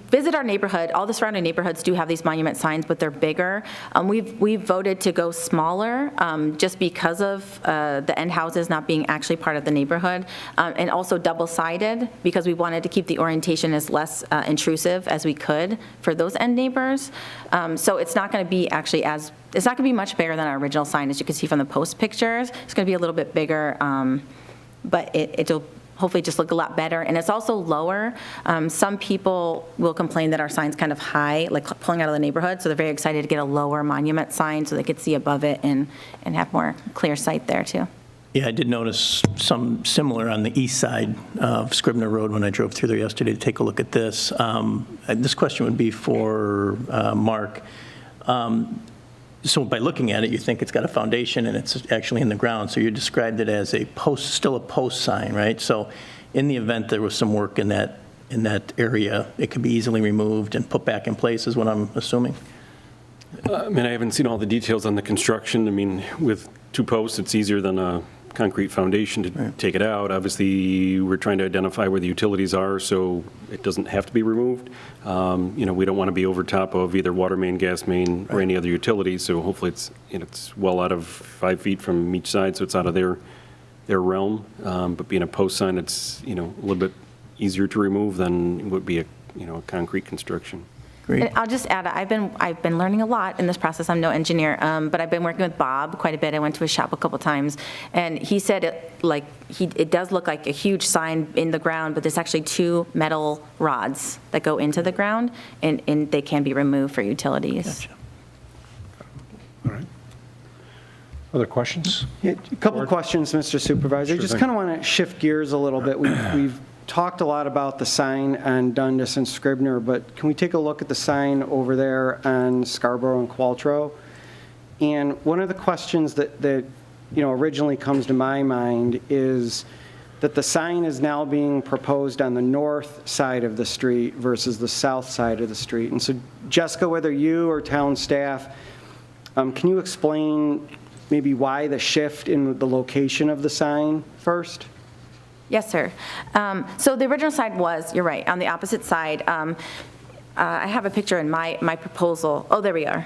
visit our neighborhood, all the surrounding neighborhoods do have these monument signs, but they're bigger. We've voted to go smaller just because of the end houses not being actually part of the neighborhood, and also double-sided because we wanted to keep the orientation as less intrusive as we could for those end neighbors. So it's not going to be actually it's not going to be much bigger than our original sign, as you can see from the post pictures. It's going to be a little bit bigger, but it'll hopefully just look a lot better. And it's also lower. Some people will complain that our sign's kind of high, like pulling out of the neighborhood, so they're very excited to get a lower monument sign so they could see above it and have more clear sight there, too. Yeah, I did notice some similar on the east side of Scribner Road when I drove through there yesterday to take a look at this. This question would be for Mark. So by looking at it, you think it's got a foundation and it's actually in the ground. So you described it as still a post sign, right? So in the event there was some work in that area, it could be easily removed and put back in place, is what I'm assuming? I haven't seen all the details on the construction. With two posts, it's easier than a concrete foundation to take it out. Obviously, we're trying to identify where the utilities are, so it doesn't have to be removed. We don't want to be over top of either water main, gas main, or any other utilities, so hopefully it's well out of 5 feet from each side, so it's out of their realm. But being a post sign, it's, a little bit easier to remove than would be a concrete construction. Great. And I'll just add, I've been learning a lot in this process. I'm no engineer, but I've been working with Bob quite a bit. I went to his shop a couple times, and he said it does look like a huge sign in the ground, but there's actually 2 metal rods that go into the ground, and they can be removed for utilities. Gotcha. All right. Other questions? Yeah, a couple of questions, Mr. Supervisor. Sure Just thing. kind of want to shift gears a little bit. We've talked a lot about the sign on Dundas and Scribner, but can we take a look at the sign over there on Scarborough and Qualtrough? And one of the questions that originally comes to my mind is that the sign is now being proposed on the north side of the street versus the south side of the street. And so, Jessica, whether you or town staff, can you explain maybe why the shift in the location of the sign first? Yes, sir. So the original side was, you're right, on the opposite side. I have a picture in my proposal. Oh, there we are.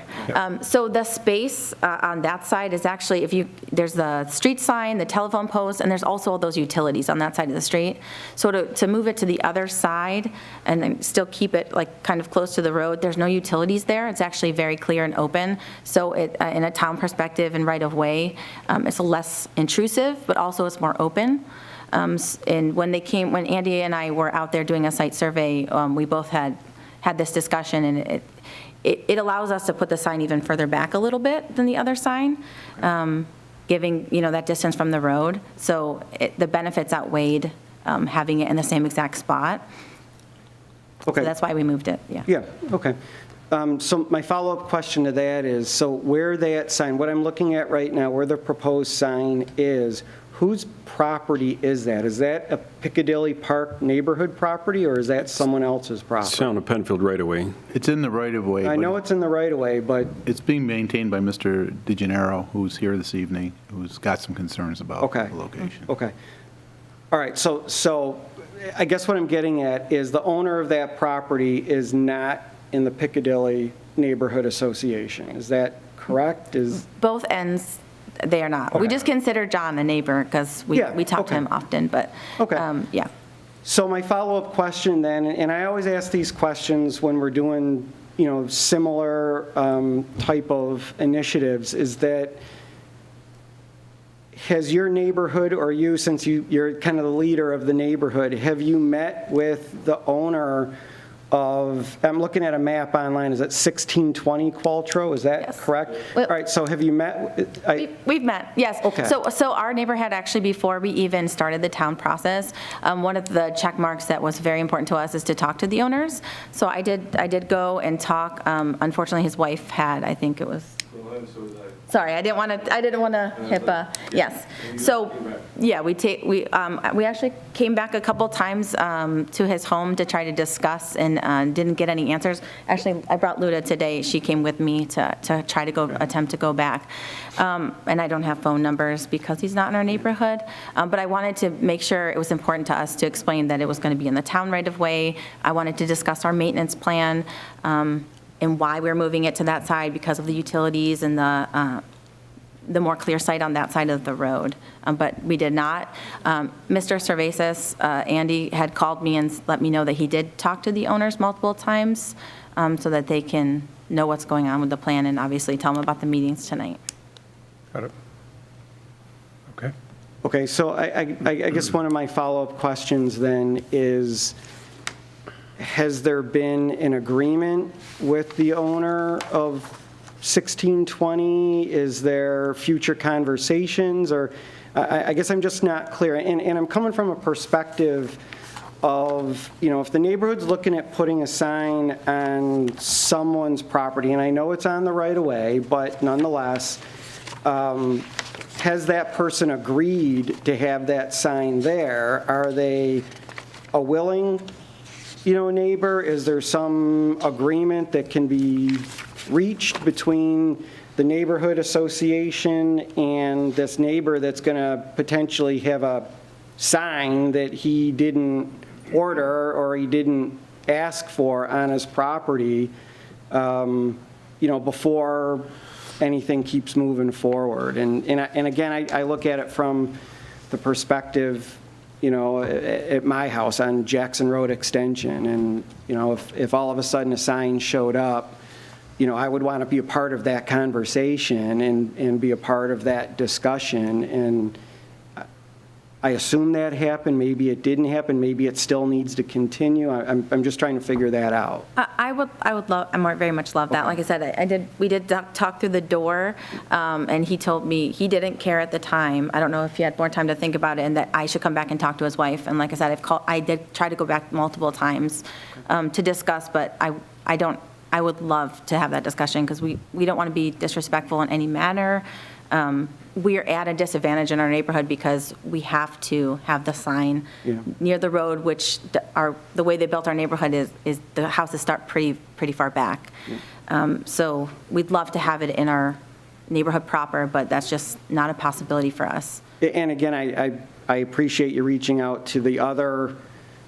So the space on that side is actually, there's the street sign, the telephone post, and there's also all those utilities on that side of the street. So to move it to the other side and then still keep it like kind of close to the road, there's no utilities there. It's actually very clear and open. So it, in a town perspective and right of way, it's less intrusive, but also it's more open. And when Andy and I were out there doing a site survey, we both had this discussion, and it allows us to put the sign even further back a little bit than the other sign, giving, that distance from the road. So the benefits outweighed having it in the same exact spot. Okay. So that's why we moved it, yeah. Yeah, okay. So my follow-up question to that is, so where that sign, what I'm looking at right now, where the proposed sign is, whose property is that? Is that a Piccadilly Park neighborhood property, or is that someone else's property? Sound of Penfield right away. It's in the right-of-way. I but know it's in the right-of-way, but, It's being maintained by Mr. DeGennaro, who's here this evening, who's got some concerns about okay. the location. Okay. All right, so I guess what I'm getting at is the owner of that property is not in the Piccadilly Neighborhood Association. Is that correct? Both ends, they are not. We Okay. just consider John a neighbor because we Yeah, talk to okay. him often, but, Okay. yeah. So my follow-up question then, and I always ask these questions when we're doing, similar type of initiatives, is that has your neighborhood, or you, since you're kind of the leader of the neighborhood, have you met with the owner of, I'm looking at a map online, is it 1620 Qualtro, is that Yes. correct? Well- All right, so have you met? We've met, yes. Okay. So our neighborhood, actually, before we even started the town process, one of the check marks that was very important to us is to talk to the owners. So I did go and talk. Unfortunately, his wife had, I think it was, sorry, I didn't want to HIPAA, yes. So, yeah, we actually came back a couple times to his home to try to discuss, and didn't get any answers. Actually, I brought Luda today. She came with me to try to attempt to go back. And I don't have phone numbers because he's not in our neighborhood. But I wanted to make sure it was important to us to explain that it was going to be in the town right of way. I wanted to discuss our maintenance plan, and why we're moving it to that side because of the utilities and the more clear sight on that side of the road. But we did not. Mr. Cervasis, Andy, had called me and let me know that he did talk to the owners multiple times, so that they can know what's going on with the plan, and obviously tell them about the meetings tonight. Got it. Okay. Okay, so I guess one of my follow-up questions then is, has there been an agreement with the owner of 1620? Is there future conversations? Or I guess I'm just not clear. And I'm coming from a perspective of, if the neighborhood's looking at putting a sign on someone's property, and I know it's on the right-of-way, but nonetheless, has that person agreed to have that sign there? Are they a willing neighbor? Is there some agreement that can be reached between the neighborhood association and this neighbor that's going to potentially have a sign that he didn't order or he didn't ask for on his property, before anything keeps moving forward? And again, I look at it from the perspective, at my house on Jackson Road Extension. And, if all of a sudden a sign showed up, I would want to be a part of that conversation and be a part of that discussion. And I assume that happened. Maybe it didn't happen. Maybe it still needs to continue. I'm just trying to figure that out. I very much love that. Like I said, we did talk through the door, and he told me he didn't care at the time. I don't know if he had more time to think about it, and that I should come back and talk to his wife. And like I said, I did try to go back multiple times to discuss, but I would love to have that discussion because we don't want to be disrespectful in any manner. We are at a disadvantage in our neighborhood because we have to have the sign near the road, which the way they built our neighborhood is the houses start pretty far back. So we'd love to have it in our neighborhood proper, but that's just not a possibility for us. And again, I appreciate you reaching out to the other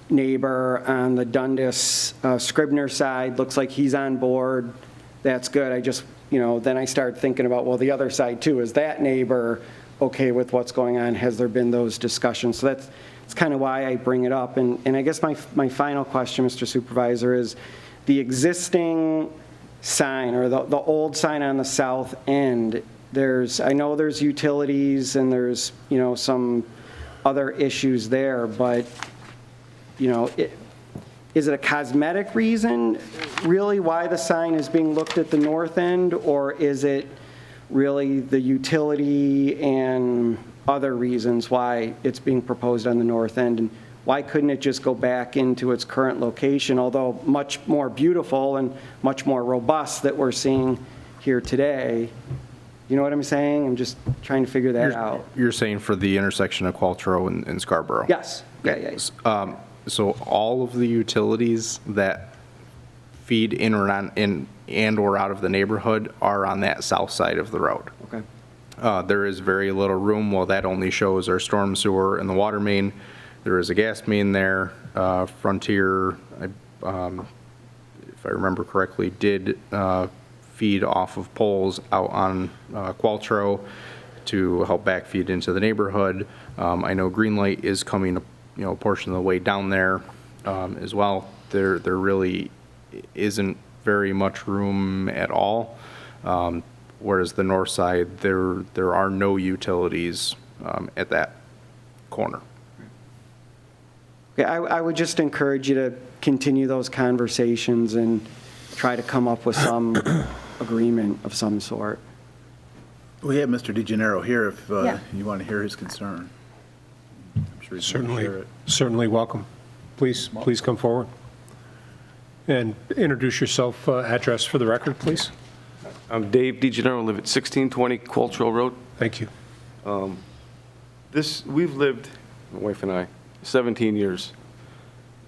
neighbor on the Dundas Scribner side, looks like he's on board. That's good. I just, then I start thinking about, well, the other side too, is that neighbor okay with what's going on? Has there been those discussions? So that's kind of why I bring it up. And I guess my final question, Mr. Supervisor, is the existing sign or the old sign on the south end, I know there's utilities and there's, some other issues there, but, is it a cosmetic reason really why the sign is being looked at the north end, or is it really the utility and other reasons why it's being proposed on the north end? And why couldn't it just go back into its current location, although much more beautiful and much more robust that we're seeing here today? You know what I'm saying? I'm just trying to figure that out. You're saying for the intersection of Qualtrough and Scarborough? Yes. Yeah. So all of the utilities that feed in or out of the neighborhood are on that south side of the road. Okay. There is very little room. Well, that only shows our storm sewer and the water main. There is a gas main there. Frontier, if I remember correctly, did feed off of poles out on Qualtrough to help backfeed into the neighborhood. I know Greenlight is coming, a portion of the way down there as well. There really isn't very much room at all. Whereas the north side, there are no utilities at that corner. Okay, I would just encourage you to continue those conversations and try to come up with some agreement of some sort. We have Mr. DeGennaro here if Yeah. you want to hear his concern. I'm sure he's going to share it. Certainly welcome. Please come forward. And introduce yourself, address for the record, please. I'm Dave DeGennaro, live at 1620 Qualtrough Road. Thank you. We've lived, my wife and I, 17 years,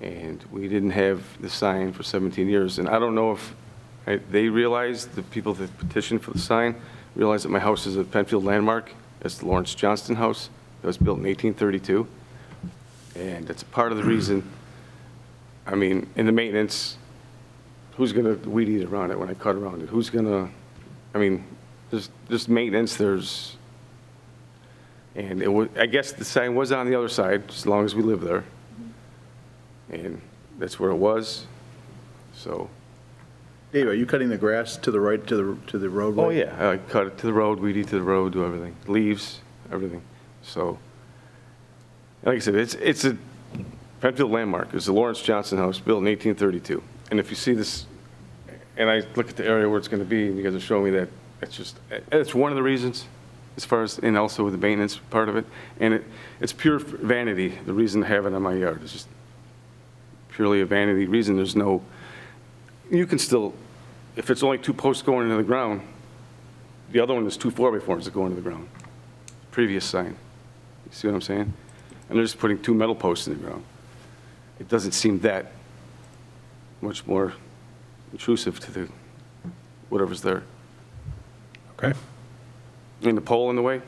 and we didn't have the sign for 17 years. And I don't know if they realized, the people that petitioned for the sign, realized that my house is a Penfield landmark. It's the Lawrence Johnston house. It was built in 1832. And that's a part of the reason, in the maintenance, who's going to weed eat around it when I cut around it? Who's going to, there's maintenance, and I guess the sign was on the other side, as long as we live there. And that's where it was, so. Dave, are you cutting the grass to the right, to the roadway? Oh, yeah, I cut it to the road, weed eat to the road, do everything, leaves, everything. So, like I said, it's a Penfield landmark. It's the Lawrence Johnston house, built in 1832. And if you see this, and I look at the area where it's going to be, and you guys are showing me that, it's one of the reasons, as far as, and also with the maintenance part of it. And it's pure vanity, the reason to have it on my yard. It's just purely a vanity reason. There's no, you can still, if it's only 2 posts going into the ground, the other one is 2 4x4s that go into the ground. Previous sign. You see what I'm saying? And they're just putting 2 metal posts in the ground. It doesn't seem that much more intrusive to the whatever's there. Okay. And the pole in the way,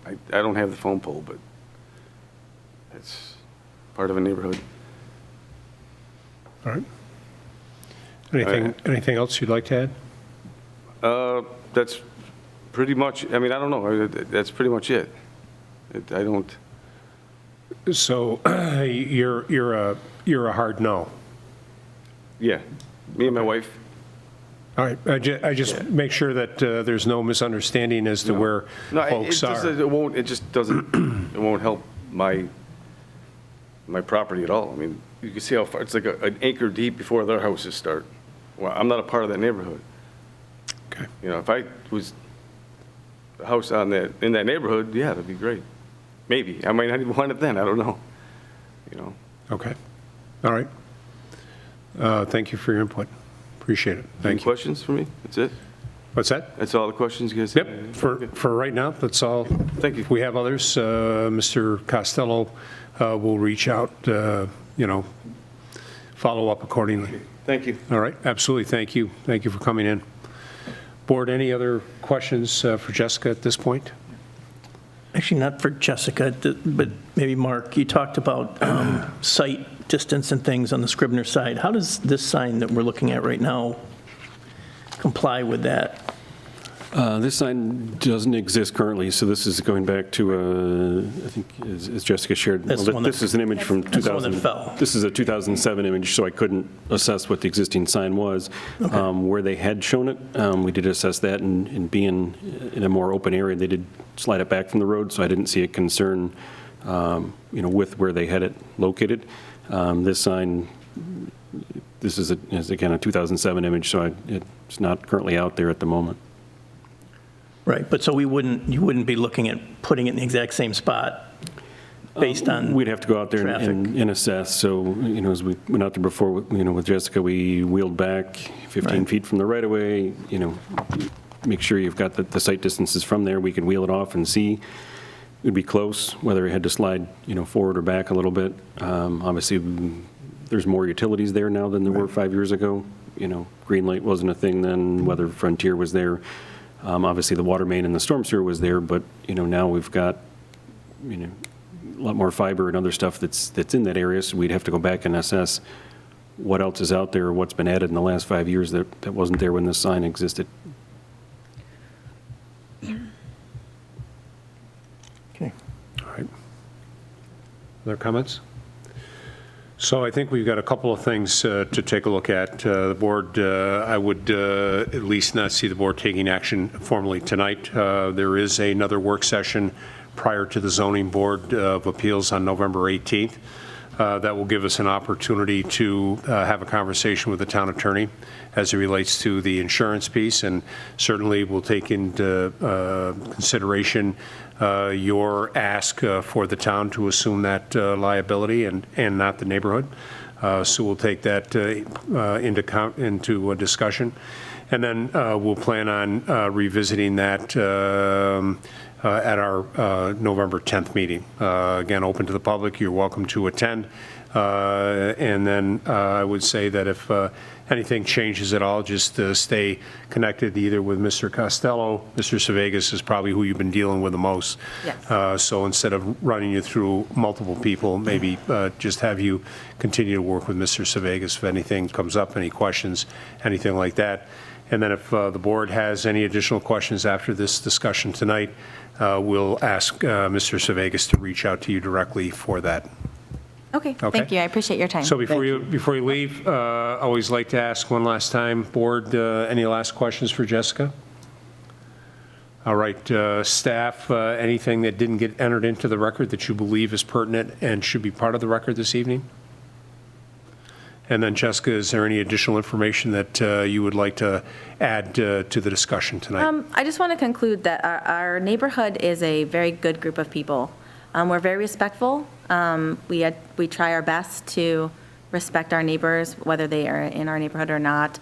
I don't have the phone pole, but it's part of a neighborhood. All right. Anything else you'd like to add? That's pretty much, I don't know. That's pretty much it. I don't. So you're a hard no. Yeah, me and my wife. All right. I just make sure that there's no misunderstanding as to where folks are. It just doesn't. It won't help my property at all. You can see how far it's like an acre deep before their houses start. Well, I'm not a part of that neighborhood. Okay. If I was a house in that neighborhood, yeah, that'd be great. Maybe I might not even want it then. I don't know. Okay. All right. Thank you for your input. Appreciate it. Any Thank you. questions for me? That's it? What's that? That's all the questions you guys have? Yep. For right now, that's all. Thank you. If we have others, Mr. Costello will reach out, follow up accordingly. Thank you. All right. Absolutely. Thank you. Thank you for coming in. Board, any other questions for Jessica at this point? Actually, not for Jessica, but maybe Mark, you talked about site distance and things on the Scribner side. How does this sign that we're looking at right now comply with that? This sign doesn't exist currently, so this is going back to, I think, as Jessica shared, That's the one this that- is an image from That's the one that 2000. fell. This is a 2007 image, so I couldn't assess what the existing sign was. Where they had shown it, we did assess that, and being in a more open area, they did slide it back from the road, so I didn't see a concern, with where they had it located. This sign, this is again a 2007 image, so it's not currently out there at the moment. Right, but so you wouldn't be looking at putting it in the exact same spot based on We'd have to go out there traffic. and assess. So, as we went out there before, with Jessica, we wheeled back 15 Right. feet from the right-of-way, make sure you've got the sight distances from there. We can wheel it off and see. It'd be close, whether it had to slide, forward or back a little bit. Obviously, there's more utilities there now than there were 5 years ago. Green light wasn't a thing then, whether Frontier was there. Obviously, the water main and the storm sewer was there, but, now we've got, a lot more fiber and other stuff that's in that area, so we'd have to go back and assess what else is out there or what's been added in the last 5 years that wasn't there when this sign existed. Okay. All right. Other comments? So I think we've got a couple of things to take a look at. The board, I would at least not see the board taking action formally tonight. There is another work session prior to the Zoning Board of Appeals on November 18th. That will give us an opportunity to have a conversation with the town attorney as it relates to the insurance piece, and certainly we'll take into consideration your ask for the town to assume that liability and not the neighborhood. So we'll take that into a discussion. And then we'll plan on revisiting that at our November 10th meeting. Again, open to the public. You're welcome to attend. And then I would say that if anything changes at all, just stay connected either with Mr. Costello. Mr. Sevegas is probably who you've been dealing with the most. Yes. So instead of running you through multiple people, maybe just have you continue to work with Mr. Sevegas if anything comes up, any questions, anything like that. And then if the board has any additional questions after this discussion tonight, we'll ask Mr. Sevegas to reach out to you directly for that. Okay, thank you. I appreciate your time. So before you leave, I always like to ask one last time, board, any last questions for Jessica? All right, staff, anything that didn't get entered into the record that you believe is pertinent and should be part of the record this evening? And then Jessica, is there any additional information that you would like to add to the discussion tonight? I just want to conclude that our neighborhood is a very good group of people. We're very respectful. We try our best to respect our neighbors, whether they are in our neighborhood or not.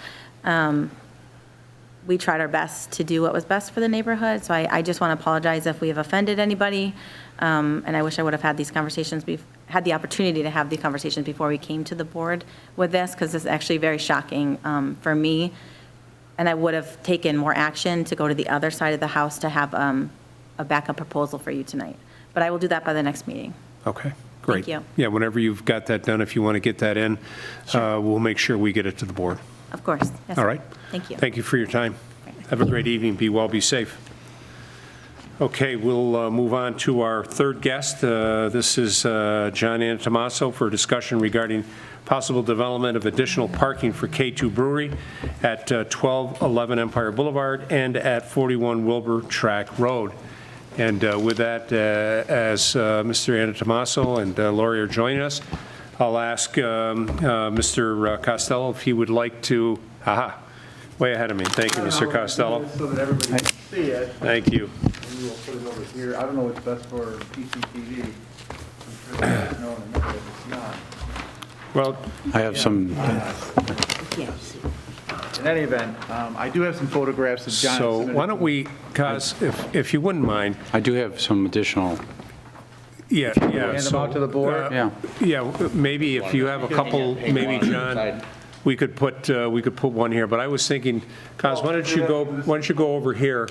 We tried our best to do what was best for the neighborhood, so I just want to apologize if we have offended anybody, and I wish I would have had these conversations, had the opportunity to have the conversations before we came to the board with this, because it's actually very shocking for me, and I would have taken more action to go to the other side of the house to have a backup proposal for you tonight. But I will do that by the next meeting. Okay, great. Thank you. Yeah, whenever you've got that done, if you want to get that in, we'll make sure we get it to the board. Of course. Yes, All sir. right? Thank you. Thank you for your time. Have a great evening. Be well, be safe. Okay, we'll move on to our third guest. This is John Antomaso for a discussion regarding possible development of additional parking for K2 Brewery at 1211 Empire Boulevard and at 41 Wilbur Track Road. And with that, as Mr. Antomaso and Lori are joining us, I'll ask Mr. Costello if he would like to, way ahead of me. Thank you, Mr. Costello. So that everybody can see it, Thank you. and we'll put it over here. I don't know what's best for PCTV. I'm sure that's known and if it's not. Well, I have some, In any event, I do have some photographs of John. so why don't we, Cos, if you wouldn't mind, I do have some additional, yeah. Hand them out to the board? yeah. Yeah, maybe if you have a couple, maybe John, we could put one here, but I was thinking, Cos, why don't you go over here?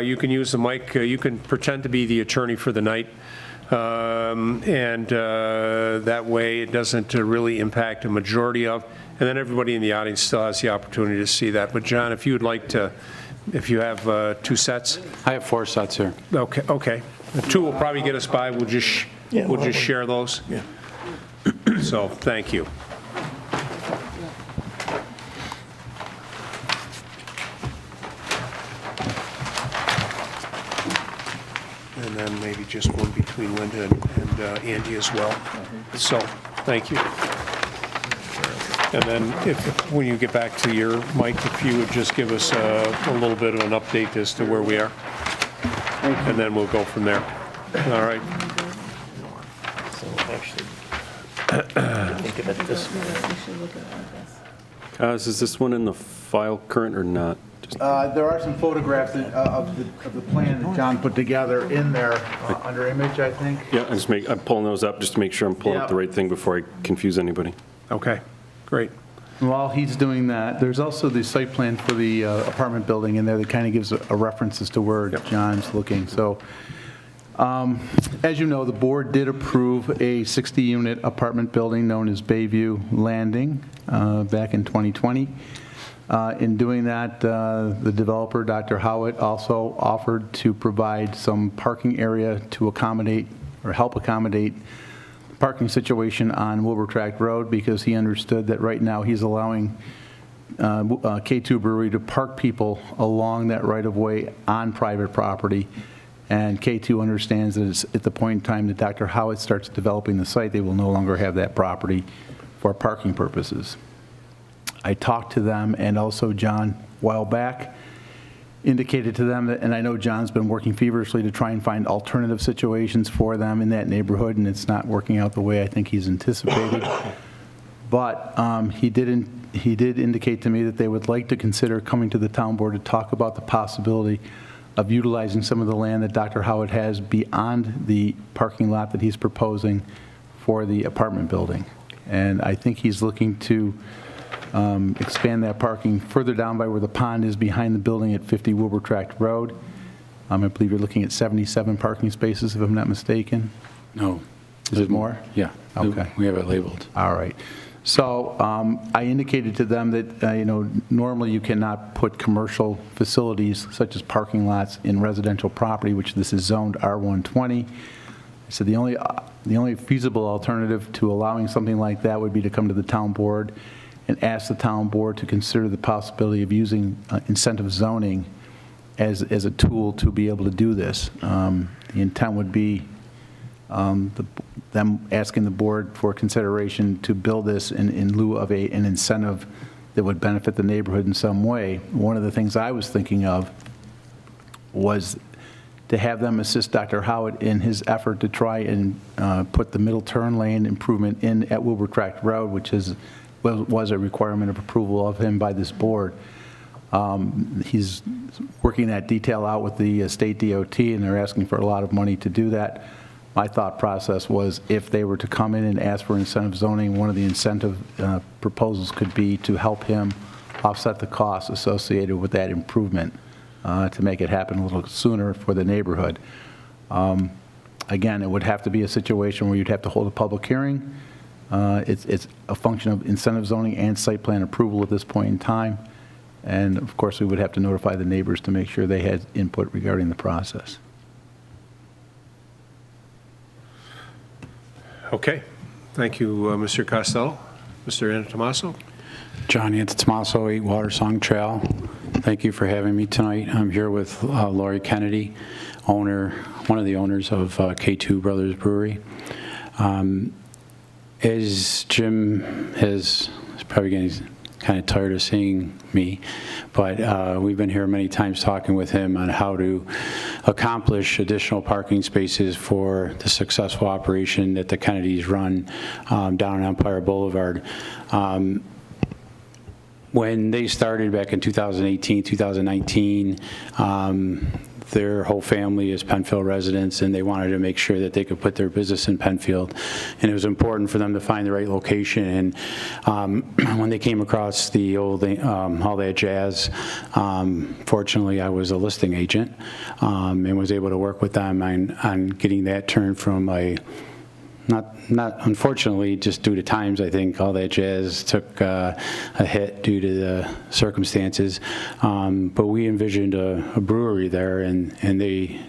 You can use the mic, you can pretend to be the attorney for the night. And that way, it doesn't really impact a majority of, and then everybody in the audience still has the opportunity to see that. But John, if you would like to, if you have 2 sets? I have 4 sets here. Okay. 2 will probably get us by. We'll just share those. Yeah. So, thank you. And then maybe just one between Linda and Andy as well. So, thank you. And then when you get back to your mic, if you would just give us a little bit of an update as to where we are. And then we'll go from there. All right. So actually, think of it this way. Is this one in the file current or not? There are some photographs of the plan that John put together in there under image, I think. Yeah, I'm pulling those up just to make sure I'm pulling up the right thing before I confuse anybody. Okay, great. While he's doing that, there's also the site plan for the apartment building in there that kind of gives a reference as to where John's looking. So, as you know, the board did approve a 60-unit apartment building known as Bayview Landing back in 2020. In doing that, the developer, Dr. Howitt, also offered to provide some parking area to accommodate or help accommodate the parking situation on Wilbur Tract Road, because he understood that right now he's allowing K2 Brewery to park people along that right-of-way on private property. And K2 understands that it's at the point in time that Dr. Howitt starts developing the site, they will no longer have that property for parking purposes. I talked to them, and also John, a while back, indicated to them that, and I know John's been working feverishly to try and find alternative situations for them in that neighborhood, and it's not working out the way I think he's anticipated. But he did indicate to me that they would like to consider coming to the town board to talk about the possibility of utilizing some of the land that Dr. Howitt has beyond the parking lot that he's proposing for the apartment building. And I think he's looking to expand that parking further down by where the pond is behind the building at 50 Wilbur Tract Road. I believe you're looking at 77 parking spaces, if I'm not mistaken. No. Is it more? Yeah. Okay. We have it labeled. All right. So I indicated to them that, normally you cannot put commercial facilities such as parking lots in residential property, which this is zoned R120. So the only feasible alternative to allowing something like that would be to come to the town board and ask the town board to consider the possibility of using incentive zoning as a tool to be able to do this. The intent would be them asking the board for consideration to build this in lieu of an incentive that would benefit the neighborhood in some way. One of the things I was thinking of was to have them assist Dr. Howitt in his effort to try and put the middle turn lane improvement in at Wilbur Tract Road, which was a requirement of approval of him by this board. He's working that detail out with the state DOT, and they're asking for a lot of money to do that. My thought process was if they were to come in and ask for incentive zoning, one of the incentive proposals could be to help him offset the costs associated with that improvement to make it happen a little sooner for the neighborhood. Again, it would have to be a situation where you'd have to hold a public hearing. It's a function of incentive zoning and site plan approval at this point in time. And of course, we would have to notify the neighbors to make sure they had input regarding the process. Okay. Thank you, Mr. Costello. Mr. Antomaso? John Antomaso, 8 Water Song Trail. Thank you for having me tonight. I'm here with Lori Kennedy, one of the owners of K2 Brothers Brewery. As Jim is probably getting kind of tired of seeing me, but we've been here many times talking with him on how to accomplish additional parking spaces for the successful operation that the Kennedys run down on Empire Boulevard. When they started back in 2018, 2019, their whole family is Penfield residents, and they wanted to make sure that they could put their business in Penfield. And it was important for them to find the right location. And when they came across the old All That Jazz, fortunately, I was a listing agent and was able to work with them on getting that turned from a not unfortunately, just due to times, I think All That Jazz took a hit due to the circumstances. But we envisioned a brewery there, and they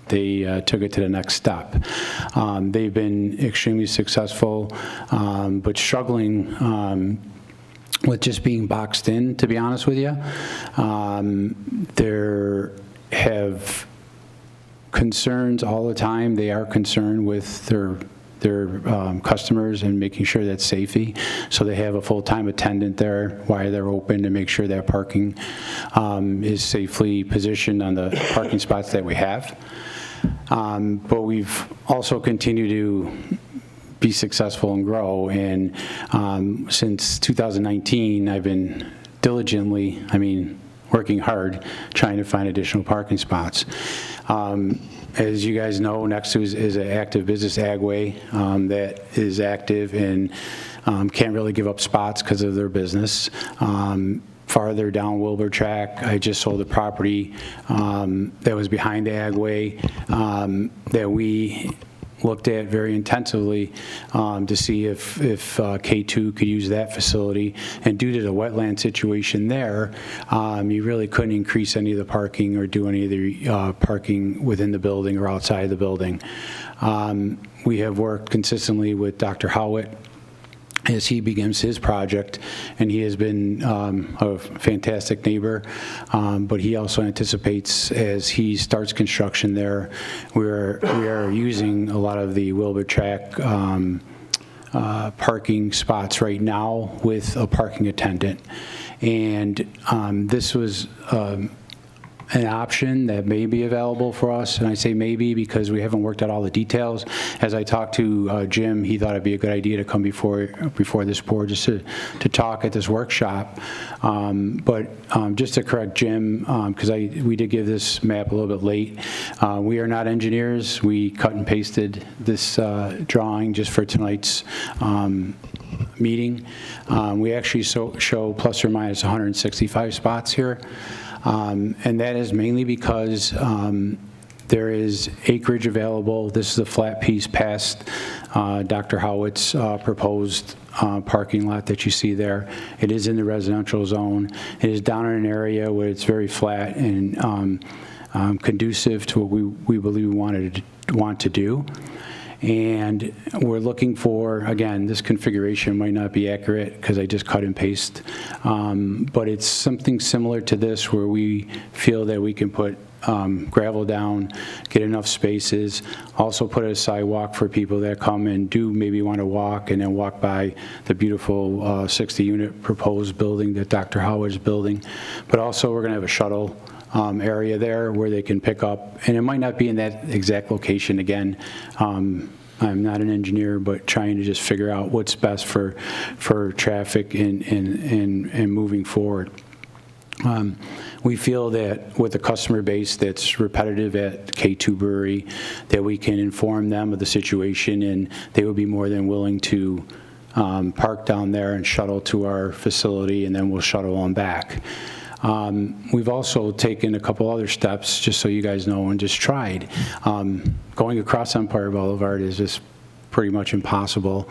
took it to the next step. They've been extremely successful, but struggling with just being boxed in, to be honest with you. There have concerns all the time. They are concerned with their customers and making sure that's safety. So they have a full-time attendant there while they're open to make sure that parking is safely positioned on the parking spots that we have. But we've also continued to be successful and grow. And since 2019, I've been diligently, working hard, trying to find additional parking spots. As you guys know, next to is an active business agway that is active and can't really give up spots because of their business. Farther down Wilbur Track, I just sold a property that was behind the agway that we looked at very intensively to see if K2 could use that facility. And due to the wetland situation there, you really couldn't increase any of the parking or do any of the parking within the building or outside the building. We have worked consistently with Dr. Howitt as he begins his project, and he has been a fantastic neighbor, but he also anticipates as he starts construction there, we are using a lot of the Wilbur Track parking spots right now with a parking attendant. And this was an option that may be available for us, and I say maybe because we haven't worked out all the details. As I talked to Jim, he thought it'd be a good idea to come before this board just to talk at this workshop. But just to correct Jim, because we did give this map a little bit late, we are not engineers. We cut and pasted this drawing just for tonight's meeting. We actually show plus or minus 165 spots here. And that is mainly because there is acreage available. This is a flat piece past Dr. Howitt's proposed parking lot that you see there. It is in the residential zone. It is down in an area where it's very flat and conducive to what we believe we want to do. And we're looking for, again, this configuration might not be accurate because I just cut and paste, but it's something similar to this where we feel that we can put gravel down, get enough spaces, also put a sidewalk for people that come and do maybe want to walk and then walk by the beautiful 60-unit proposed building that Dr. Howard's building. But also we're going to have a shuttle area there where they can pick up, and it might not be in that exact location again. I'm not an engineer, but trying to just figure out what's best for traffic and moving forward. We feel that with a customer base that's repetitive at K2 Brewery, that we can inform them of the situation, and they would be more than willing to park down there and shuttle to our facility, and then we'll shuttle them back. We've also taken a couple other steps, just so you guys know, and just tried. Going across Empire Boulevard is just pretty much impossible.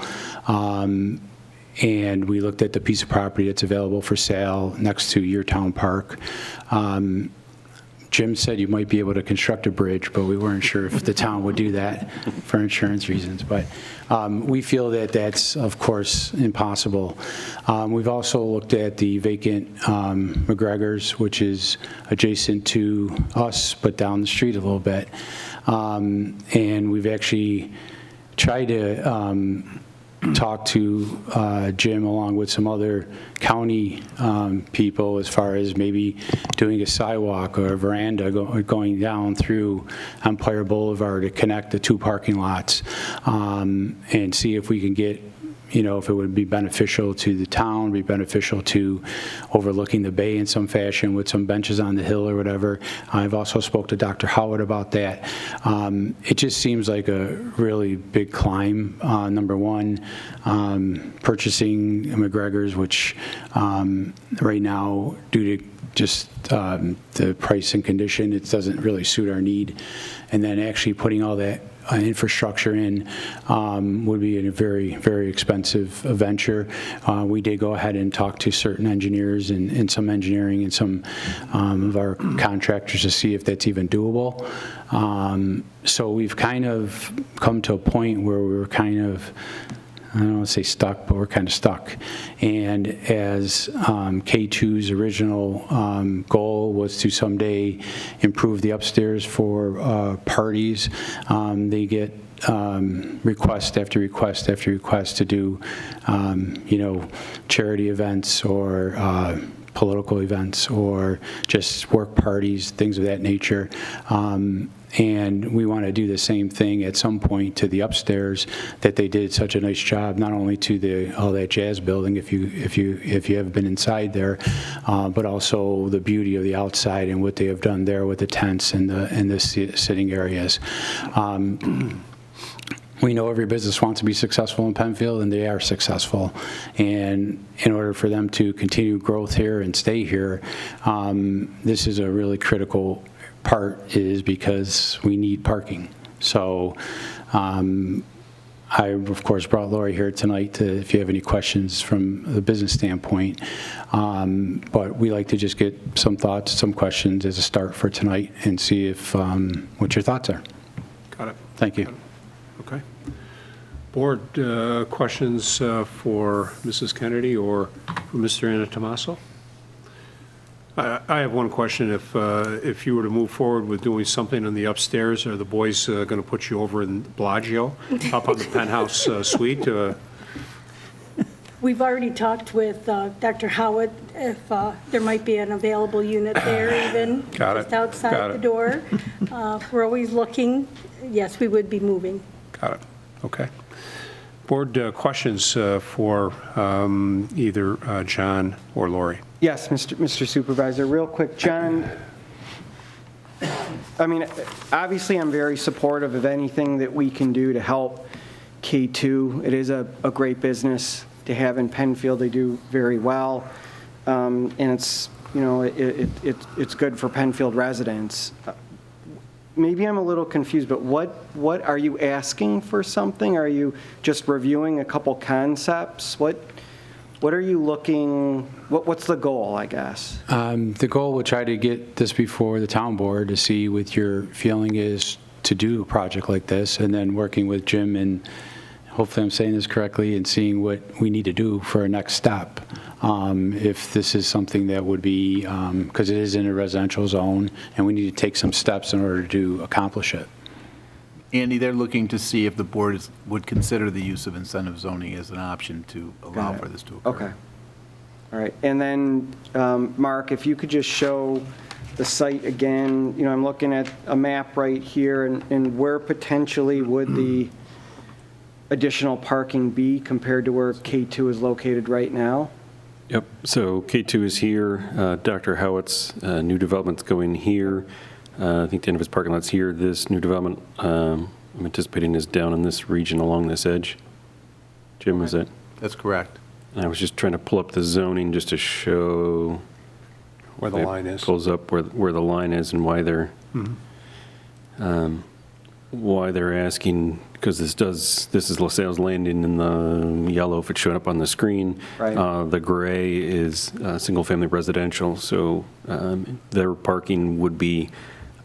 And we looked at the piece of property that's available for sale next to Yeartown Park. Jim said you might be able to construct a bridge, but we weren't sure if the town would do that for insurance reasons. But we feel that that's, of course, impossible. We've also looked at the vacant McGregor's, which is adjacent to us, but down the street a little bit. And we've actually tried to talk to Jim along with some other county people as far as maybe doing a sidewalk or a veranda going down through Empire Boulevard to connect the two parking lots and see if we can get if it would be beneficial to the town, be beneficial to overlooking the bay in some fashion with some benches on the hill or whatever. I've also spoke to Dr. Howard about that. It just seems like a really big climb. Number one, purchasing McGregor's, which right now, due to just the price and condition, it doesn't really suit our need. And then actually putting all that infrastructure in would be a very, very expensive venture. We did go ahead and talk to certain engineers and some engineering and some of our contractors to see if that's even doable. So we've kind of come to a point where we're kind of, I don't want to say stuck, but we're kind of stuck. And as K2's original goal was to someday improve the upstairs for parties, they get request after request after request to do, charity events or political events or just work parties, things of that nature. And we want to do the same thing at some point to the upstairs that they did such a nice job, not only to all that jazz building, if you have been inside there, but also the beauty of the outside and what they have done there with the tents and the sitting areas. We know every business wants to be successful in Penfield, and they are successful. And in order for them to continue growth here and stay here, this is a really critical part, is because we need parking. So I, of course, brought Lori here tonight if you have any questions from the business standpoint. But we like to just get some thoughts, some questions as a start for tonight and see if what your thoughts are. Got it. Thank you. Okay. Board, questions for Mrs. Kennedy or for Mr. Anatomaso? I have one question. If you were to move forward with doing something on the upstairs, are the boys going to put you over in Bellagio, up on the penthouse suite? We've already talked with Dr. Howard if there might be an available unit there even, Got it. just outside Got the it. door. We're always looking. Yes, we would be moving. Got it. Okay. Board, questions for either John or Lori? Yes, Mr. Supervisor, real quick, John, I mean, obviously I'm very supportive of anything that we can do to help K2. It is a great business to have in Penfield. They do very well. And it's, it's good for Penfield residents. Maybe I'm a little confused, but what are you asking for something? Are you just reviewing a couple concepts? What are you looking, what's the goal, I guess? The goal, we'll try to get this before the town board to see what your feeling is to do a project like this, and then working with Jim and hopefully I'm saying this correctly, and seeing what we need to do for a next step. If this is something that would be, because it is in a residential zone, and we need to take some steps in order to accomplish it. Andy, they're looking to see if the board would consider the use of incentive zoning as an option to allow for this to occur. Okay. All right. And then, Mark, if you could just show the site again. I'm looking at a map right here, and where potentially would the additional parking be compared to where K2 is located right now? Yep, so K2 is here. Dr. Howitt's new development's going here. I think the end of his parking lot's here. This new development, I'm anticipating, is down in this region along this edge. Jim, is it? That's correct. I was just trying to pull up the zoning just to show Where the line is. Pulls up where the line is and why they're asking, because this is LaSalle's Landing in the yellow if it's showing up on the screen. Right. The gray is single-family residential, so their parking would be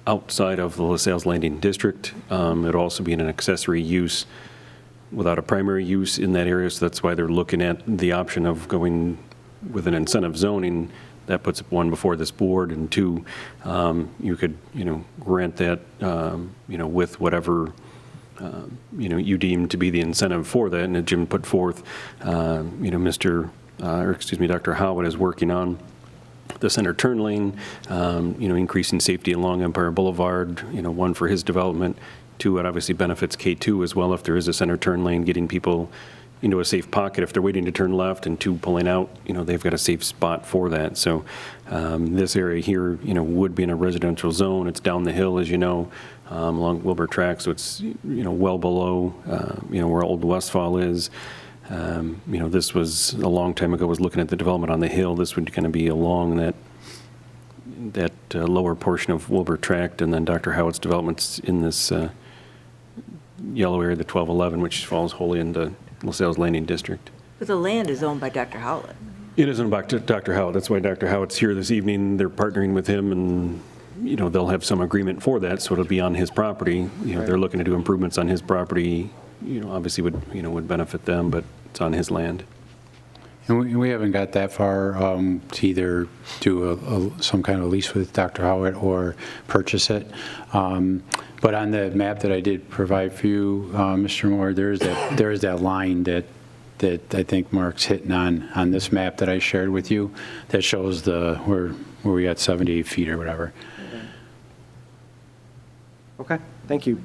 outside of the LaSalle's Landing district. It'd also be in an accessory use without a primary use in that area, so that's why they're looking at the option of going with an incentive zoning. That puts one before this board, and two, you could, grant that, with whatever, you deem to be the incentive for that. And Jim put forth, Dr. Howard is working on the center turn lane, increasing safety along Empire Boulevard, one for his development. Two, it obviously benefits K2 as well if there is a center turn lane, getting people, into a safe pocket. If they're waiting to turn left and two pulling out, they've got a safe spot for that. So this area here, would be in a residential zone. It's down the hill, as you know, along Wilbur Track, so it's, well below, where Old Westfall is. This was, a long time ago, was looking at the development on the hill. This would kind of be along that lower portion of Wilbur Tract, and then Dr. Howitt's developments in this yellow area, the 1211, which falls wholly into LaSalle's Landing District. But the land is owned by Dr. Howlett. It is owned by Dr. Howett. That's why Dr. Howitt's here this evening. They're partnering with him, and they'll have some agreement for that, so it'll be on his property. They're looking to do improvements on his property. Obviously would benefit them, but it's on his land. And we haven't got that far to either do some kind of lease with Dr. Howitt or purchase it. But on the map that I did provide for you, Mr. Moore, there is that line that I think Mark's hitting on this map that I shared with you that shows where we got 78 feet or whatever. Okay, thank you.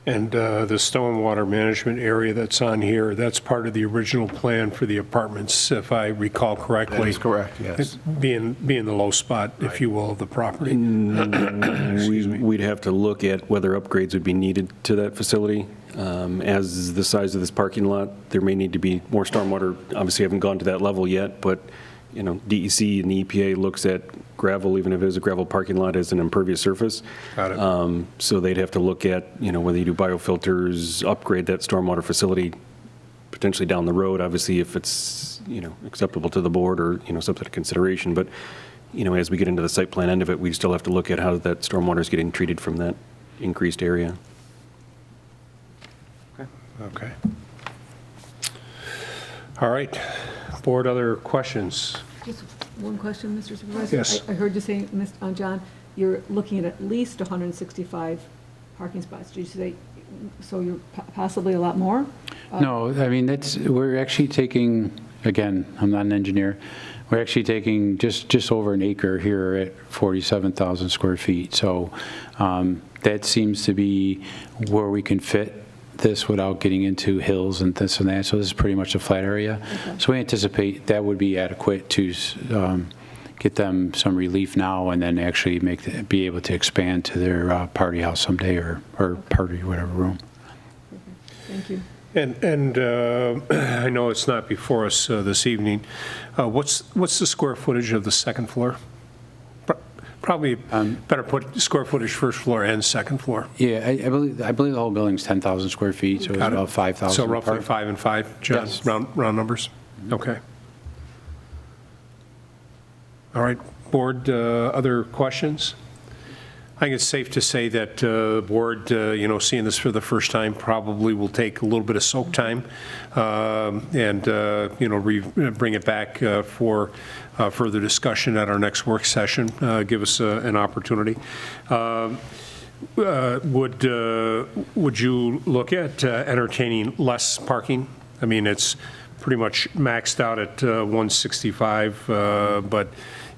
And the stormwater management area that's on here, that's part of the original plan for the apartments, if I recall correctly. That is correct, yes. Being the low spot, if you will, of the property. We'd have to look at whether upgrades would be needed to that facility. As the size of this parking lot, there may need to be more stormwater. Obviously, haven't gone to that level yet, but DEC and the EPA looks at gravel, even if it is a gravel parking lot, as an impervious surface. Got it. So they'd have to look at, whether you do biofilters, upgrade that stormwater facility potentially down the road, obviously if it's, acceptable to the board or, something to consideration. But, as we get into the site plan end of it, we still have to look at how that stormwater is getting treated from that increased area. Okay. All right. Board, other questions? Just one question, Mr. Supervisor. Yes. I heard you say, John, you're looking at least 165 parking spots. Did you say, so you're possibly a lot more? No, I mean, we're actually taking, again, I'm not an engineer, we're actually taking just over an acre here at 47,000 square feet. So that seems to be where we can fit this without getting into hills and this and that. So this is pretty much a flat area. Okay. So we anticipate that would be adequate to get them some relief now and then actually be able to expand to their party house someday or party whatever room. Thank you. And I know it's not before us this evening. What's the square footage of the second floor? Probably better put square footage first floor and second floor. Yeah, I believe the whole building's 10,000 square feet, so it's about 5,000. So roughly 5 and 5, John, yes. round numbers? Okay. All right, board, other questions? I think it's safe to say that the board, seeing this for the first time, probably will take a little bit of soak time and, bring it back for further discussion at our next work session. Give us an opportunity. Would you look at entertaining less parking? I mean, it's pretty much maxed out at 165, but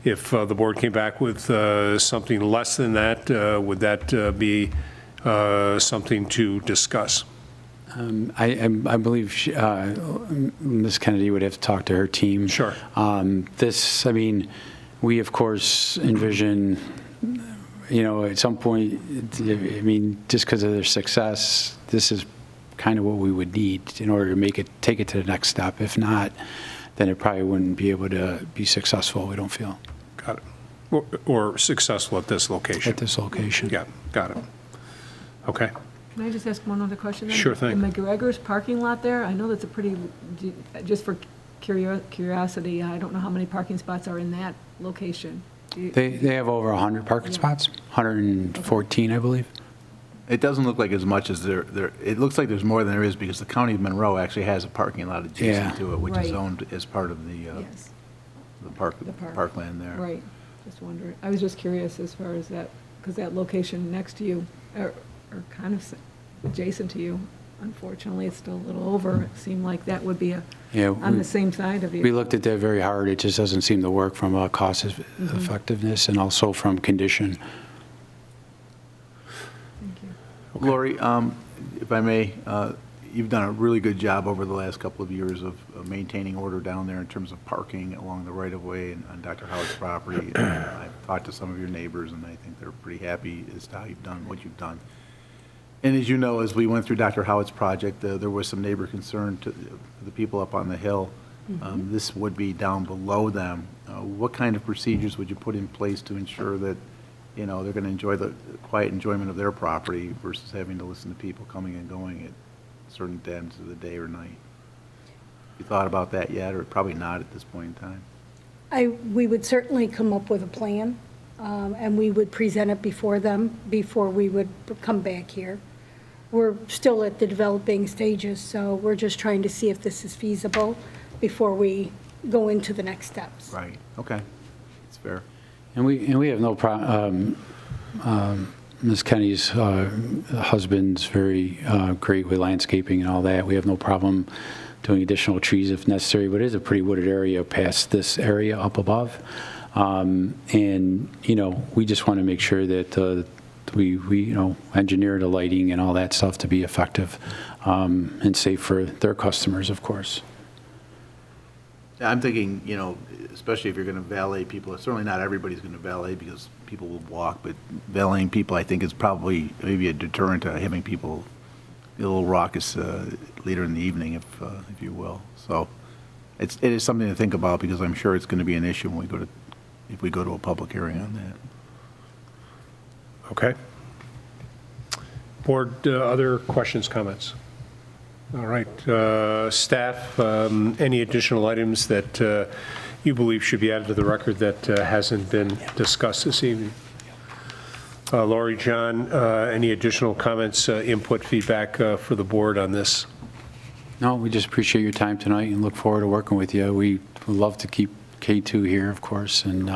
if the board came back with something less than that, would that be something to discuss? I believe Ms. Kennedy would have to talk to her team. Sure. We of course envision, at some point, just because of their success, this is kind of what we would need in order to take it to the next step. If not, then it probably wouldn't be able to be successful, we don't feel. Got it. Or successful at this location. At this location. Yeah, got it. Okay. Can I just ask one other question? Then? Sure thing. The McGregor's parking lot there, I know that's a pretty, just for curiosity, I don't know how many parking spots are in that location. They have over 100 parking spots, 114, I believe. It doesn't look like as much as there. It looks like there's more than there is because the county of Monroe actually has a parking lot adjacent to it, which is owned as part of the Yes. parkland there. Right, just wondering. I was just curious as far as that, because that location next to you, or kind of adjacent to you, unfortunately, it's still a little over. It seemed like that would be on the same side of you. We looked at that very hard. It just doesn't seem to work from a cost effectiveness and also from condition. Thank you. Lori, if I may, you've done a really good job over the last couple of years of maintaining order down there in terms of parking along the right-of-way and on Dr. Howard's property. I've talked to some of your neighbors, and I think they're pretty happy as to how you've done what you've done. And as you know, as we went through Dr. Howard's project, there was some neighbor concern to the people up on the hill. This would be down below them. What kind of procedures would you put in place to ensure that, they're going to enjoy the quiet enjoyment of their property versus having to listen to people coming and going at certain times of the day or night? You thought about that yet, or probably not at this point in time? We would certainly come up with a plan, and we would present it before them, before we would come back here. We're still at the developing stages, so we're just trying to see if this is feasible before we go into the next steps. Right, okay, that's fair. And we have no problem. Ms. Kenny's husband's very great with landscaping and all that. We have no problem doing additional trees if necessary, but it is a pretty wooded area past this area up above. And, we just want to make sure that we engineer the lighting and all that stuff to be effective and safe for their customers, of course. I'm thinking, especially if you're going to valet people, certainly not everybody's going to valet because people will walk, but valeting people, I think, is probably maybe a deterrent to having people be a little raucous later in the evening, if you will. So it is something to think about because I'm sure it's going to be an issue when if we go to a public hearing on that. Okay. Board, other questions, comments? All right. Staff, any additional items that you believe should be added to the record that hasn't been discussed this evening? Lori, John, any additional comments, input, feedback for the board on this? No, we just appreciate your time tonight and look forward to working with you. We would love to keep K2 here, of course, and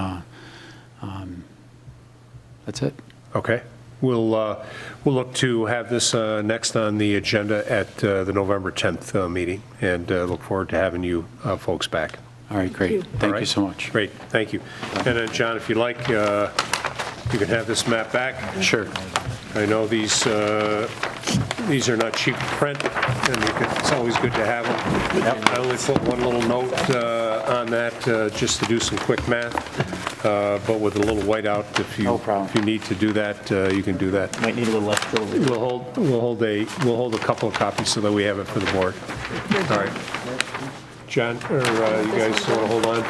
that's it. Okay. We'll look to have this next on the agenda at the November 10th meeting, and look forward to having you folks back. All right, great. Thank you so much. Great, thank you. And then, John, if you like, you can have this map back. Sure. I know these are not cheap to print, and it's always good to have them. Yep. I only put one little note on that just to do some quick math, but with a little whiteout, if you need to do that, you can do that. Might need a little extra. We'll hold a couple of copies so that we have it for the board. All right. John, or you guys want to hold on to?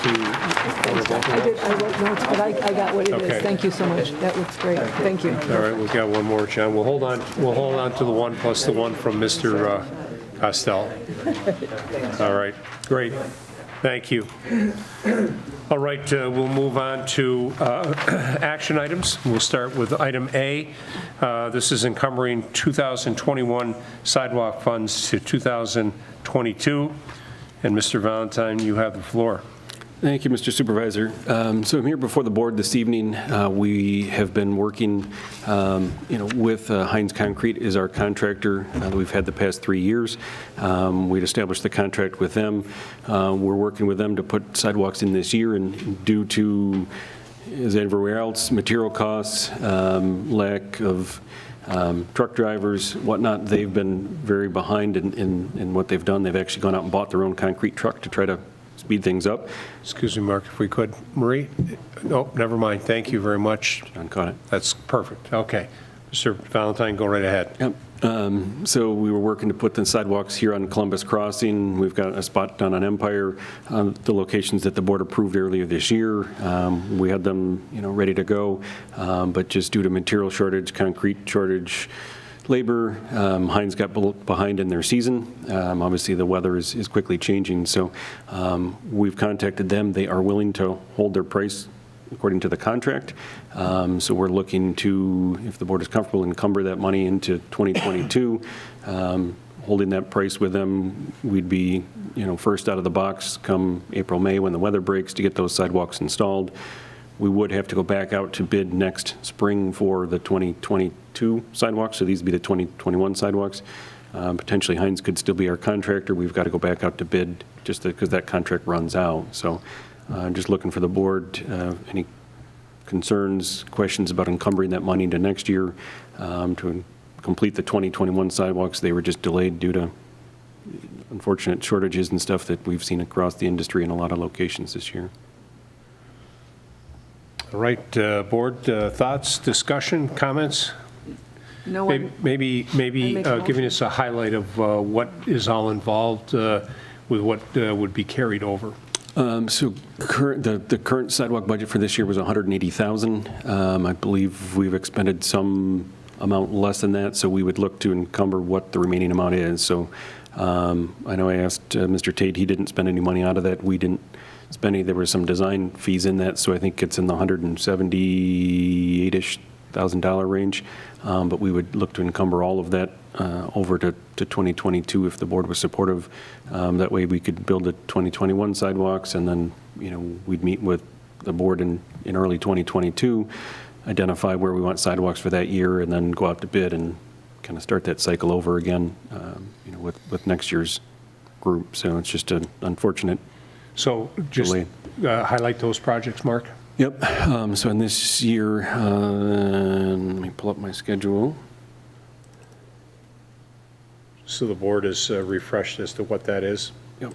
I wrote notes, but I got what it is. Okay. Thank you so much. That looks great. Thank you. All right, we've got one more, John. We'll hold on to the one plus the one from Mr. Costello. All right, great. Thank you. All right, we'll move on to action items. We'll start with item A. This is encumbering 2021 sidewalk funds to 2022. And Mr. Valentine, you have the floor. Thank you, Mr. Supervisor. So I'm here before the board this evening. We have been working, with Hines Concrete is our contractor that we've had the past 3 years. We'd established the contract with them. We're working with them to put sidewalks in this year, and due to, as everywhere else, material costs, lack of truck drivers, whatnot, they've been very behind in what they've done. They've actually gone out and bought their own concrete truck to try to speed things up. Excuse me, Mark, if we could. Marie? No, never mind. Thank you very much. John caught it. That's perfect. Okay. Mr. Valentine, go right ahead. Yep. So we were working to put the sidewalks here on Columbus Crossing. We've got a spot down on Empire, the locations that the board approved earlier this year. We had them, ready to go, but just due to material shortage, concrete shortage, labor, Hines got behind in their season. Obviously, the weather is quickly changing, so we've contacted them. They are willing to hold their price according to the contract. So we're looking to, if the board is comfortable, encumber that money into 2022. Holding that price with them, we'd be, first out of the box come April, May when the weather breaks to get those sidewalks installed. We would have to go back out to bid next spring for the 2022 sidewalks, so these would be the 2021 sidewalks. Potentially Hines could still be our contractor. We've got to go back out to bid just because that contract runs out. So just looking for the board, any concerns, questions about encumbering that money into next year to complete the 2021 sidewalks. They were just delayed due to unfortunate shortages and stuff that we've seen across the industry in a lot of locations this year. All right, board, thoughts, discussion, comments? No one, Maybe make a giving us a highlight of what is all involved with what would be carried over. So the current sidewalk budget for this year was $180,000. I believe we've expended some amount less than that, so we would look to encumber what the remaining amount is. So I know I asked Mr. Tate, he didn't spend any money out of that. We didn't spend any. There were some design fees in that, so I think it's in the $178,000-ish range. But we would look to encumber all of that over to 2022 if the board was supportive. That way we could build the 2021 sidewalks, and then, we'd meet with the board in early 2022, identify where we want sidewalks for that year, and then go out to bid and kind of start that cycle over again, with next year's group. So it's just an unfortunate So just delay. Highlight those projects, Mark. Yep. So in this year, let me pull up my schedule. So the board is refreshed as to what that is. Yep.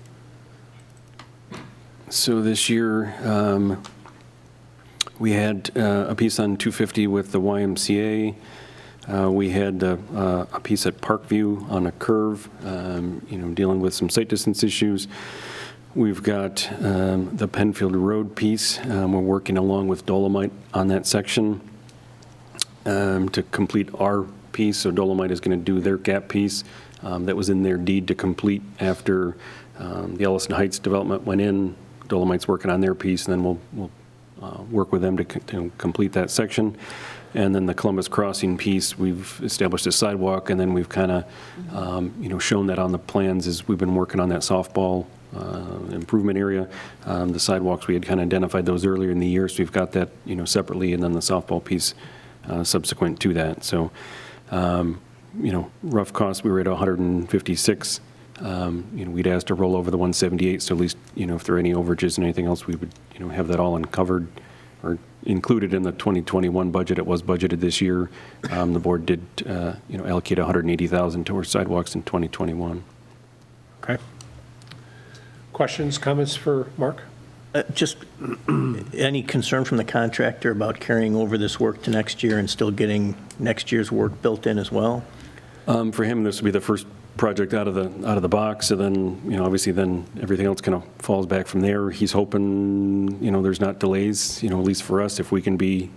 So this year, we had a piece on 250 with the YMCA. We had a piece at Parkview on a curve, dealing with some site distance issues. We've got the Penfield Road piece. We're working along with Dolomite on that section to complete our piece. So Dolomite is going to do their gap piece that was in their deed to complete after the Ellison Heights development went in. Dolomite's working on their piece, and then we'll work with them to complete that section. And then the Columbus Crossing piece, we've established a sidewalk, and then we've kind of, shown that on the plans as we've been working on that softball improvement area. The sidewalks, we had kind of identified those earlier in the year, so we've got that, separately, and then the softball piece subsequent to that. So, rough cost, we were at 156. We'd asked to roll over the 178, so at least, if there are any overages and anything else, we would, have that all uncovered or included in the 2021 budget. It was budgeted this year. The board did, allocate $180,000 towards sidewalks in 2021. Okay. Questions, comments for Mark? Just any concern from the contractor about carrying over this work to next year and still getting next year's work built in as well? For him, this will be the first project out of the box, and then, obviously then everything else kind of falls back from there. He's hoping, there's not delays, at least for us, if we can be,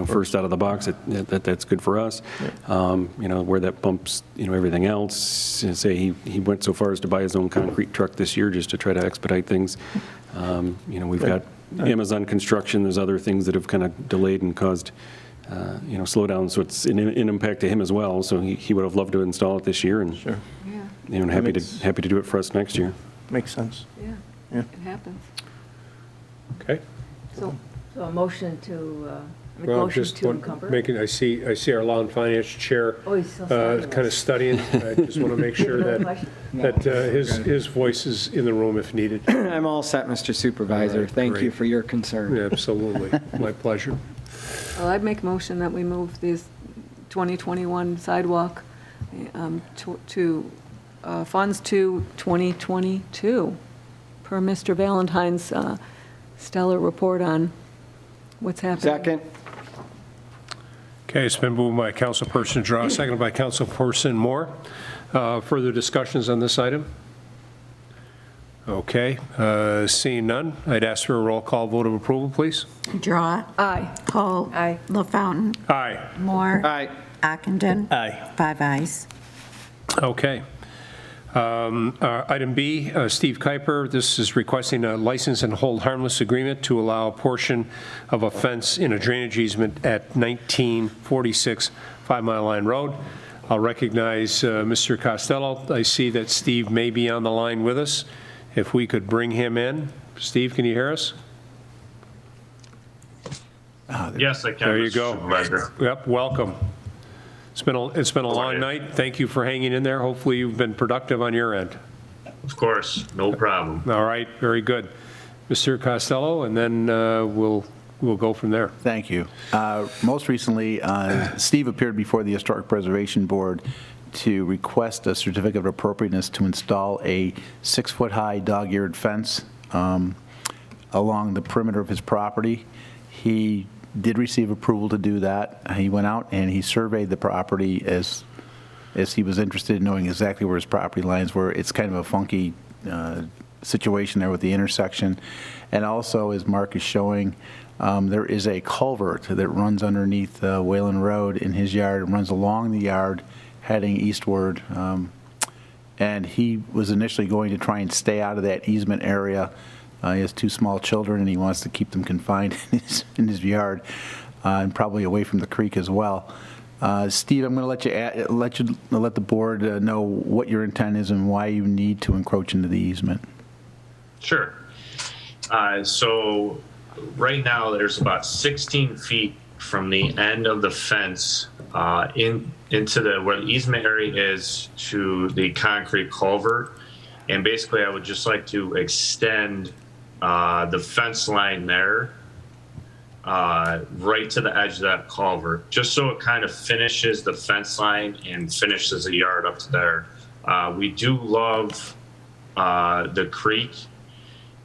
first out of the box, that's good for us. Where that bumps, everything else, say he went so far as to buy his own concrete truck this year just to try to expedite things. We've got Amazon construction, there's other things that have kind of delayed and caused slowdown, so it's an impact to him as well. So he would have loved to install it this year, and Sure. happy to do it for us next year. Makes sense. yeah, Yeah. it happens. Okay. So a motion to, Well, motion just to encumber? I see our law and finance chair Oh, he's still studying kind of this. studying. I just want to make sure that his voice is in the room if needed. I'm all set, Mr. Supervisor. All right, Thank you great. for your concern. Absolutely. My pleasure. Well, I'd make a motion that we move these 2021 sidewalk to funds to 2022, per Mr. Valentine's stellar report on what's happening. Second? Okay, it's been moved by Councilperson Draw, seconded by Councilperson Moore. Further discussions on this item? Okay, seeing none, I'd ask for a roll call vote of approval, please. Draw. Aye. Cole. Aye. LaFountain. Aye. Moore. Aye. Ockenden. Aye. 5 ayes. Okay. Item B, Steve Kuiper, this is requesting a license and hold harmless agreement to allow a portion of a fence in a drainage easement at 1946 5 Mile Line Road. I'll recognize Mr. Costello. I see that Steve may be on the line with us. If we could bring him in. Steve, can you hear us? Yes, I can. There you Mr. go. Supervisor. Yep, welcome. It's been a long night. Thank you for hanging in there. Hopefully you've been productive on your end. Of course, no problem. All right, very good. Mr. Costello, and then we'll go from there. Thank you. Most recently, Steve appeared before the Historic Preservation Board to request a certificate of appropriateness to install a 6-foot-high dog-eared fence along the perimeter of his property. He did receive approval to do that. He went out and he surveyed the property as he was interested in knowing exactly where his property lines were. It's kind of a funky situation there with the intersection. And also, as Mark is showing, there is a culvert that runs underneath Whalen Road in his yard and runs along the yard heading eastward. And he was initially going to try and stay out of that easement area. He has 2 small children, and he wants to keep them confined in his yard and probably away from the creek as well. Steve, I'm going to let the board know what your intent is and why you need to encroach into the easement. Sure. So right now, there's about 16 feet from the end of the fence into where the easement area is to the concrete culvert. And basically, I would just like to extend the fence line there right to the edge of that culvert, just so it kind of finishes the fence line and finishes the yard up to there. We do love the creek,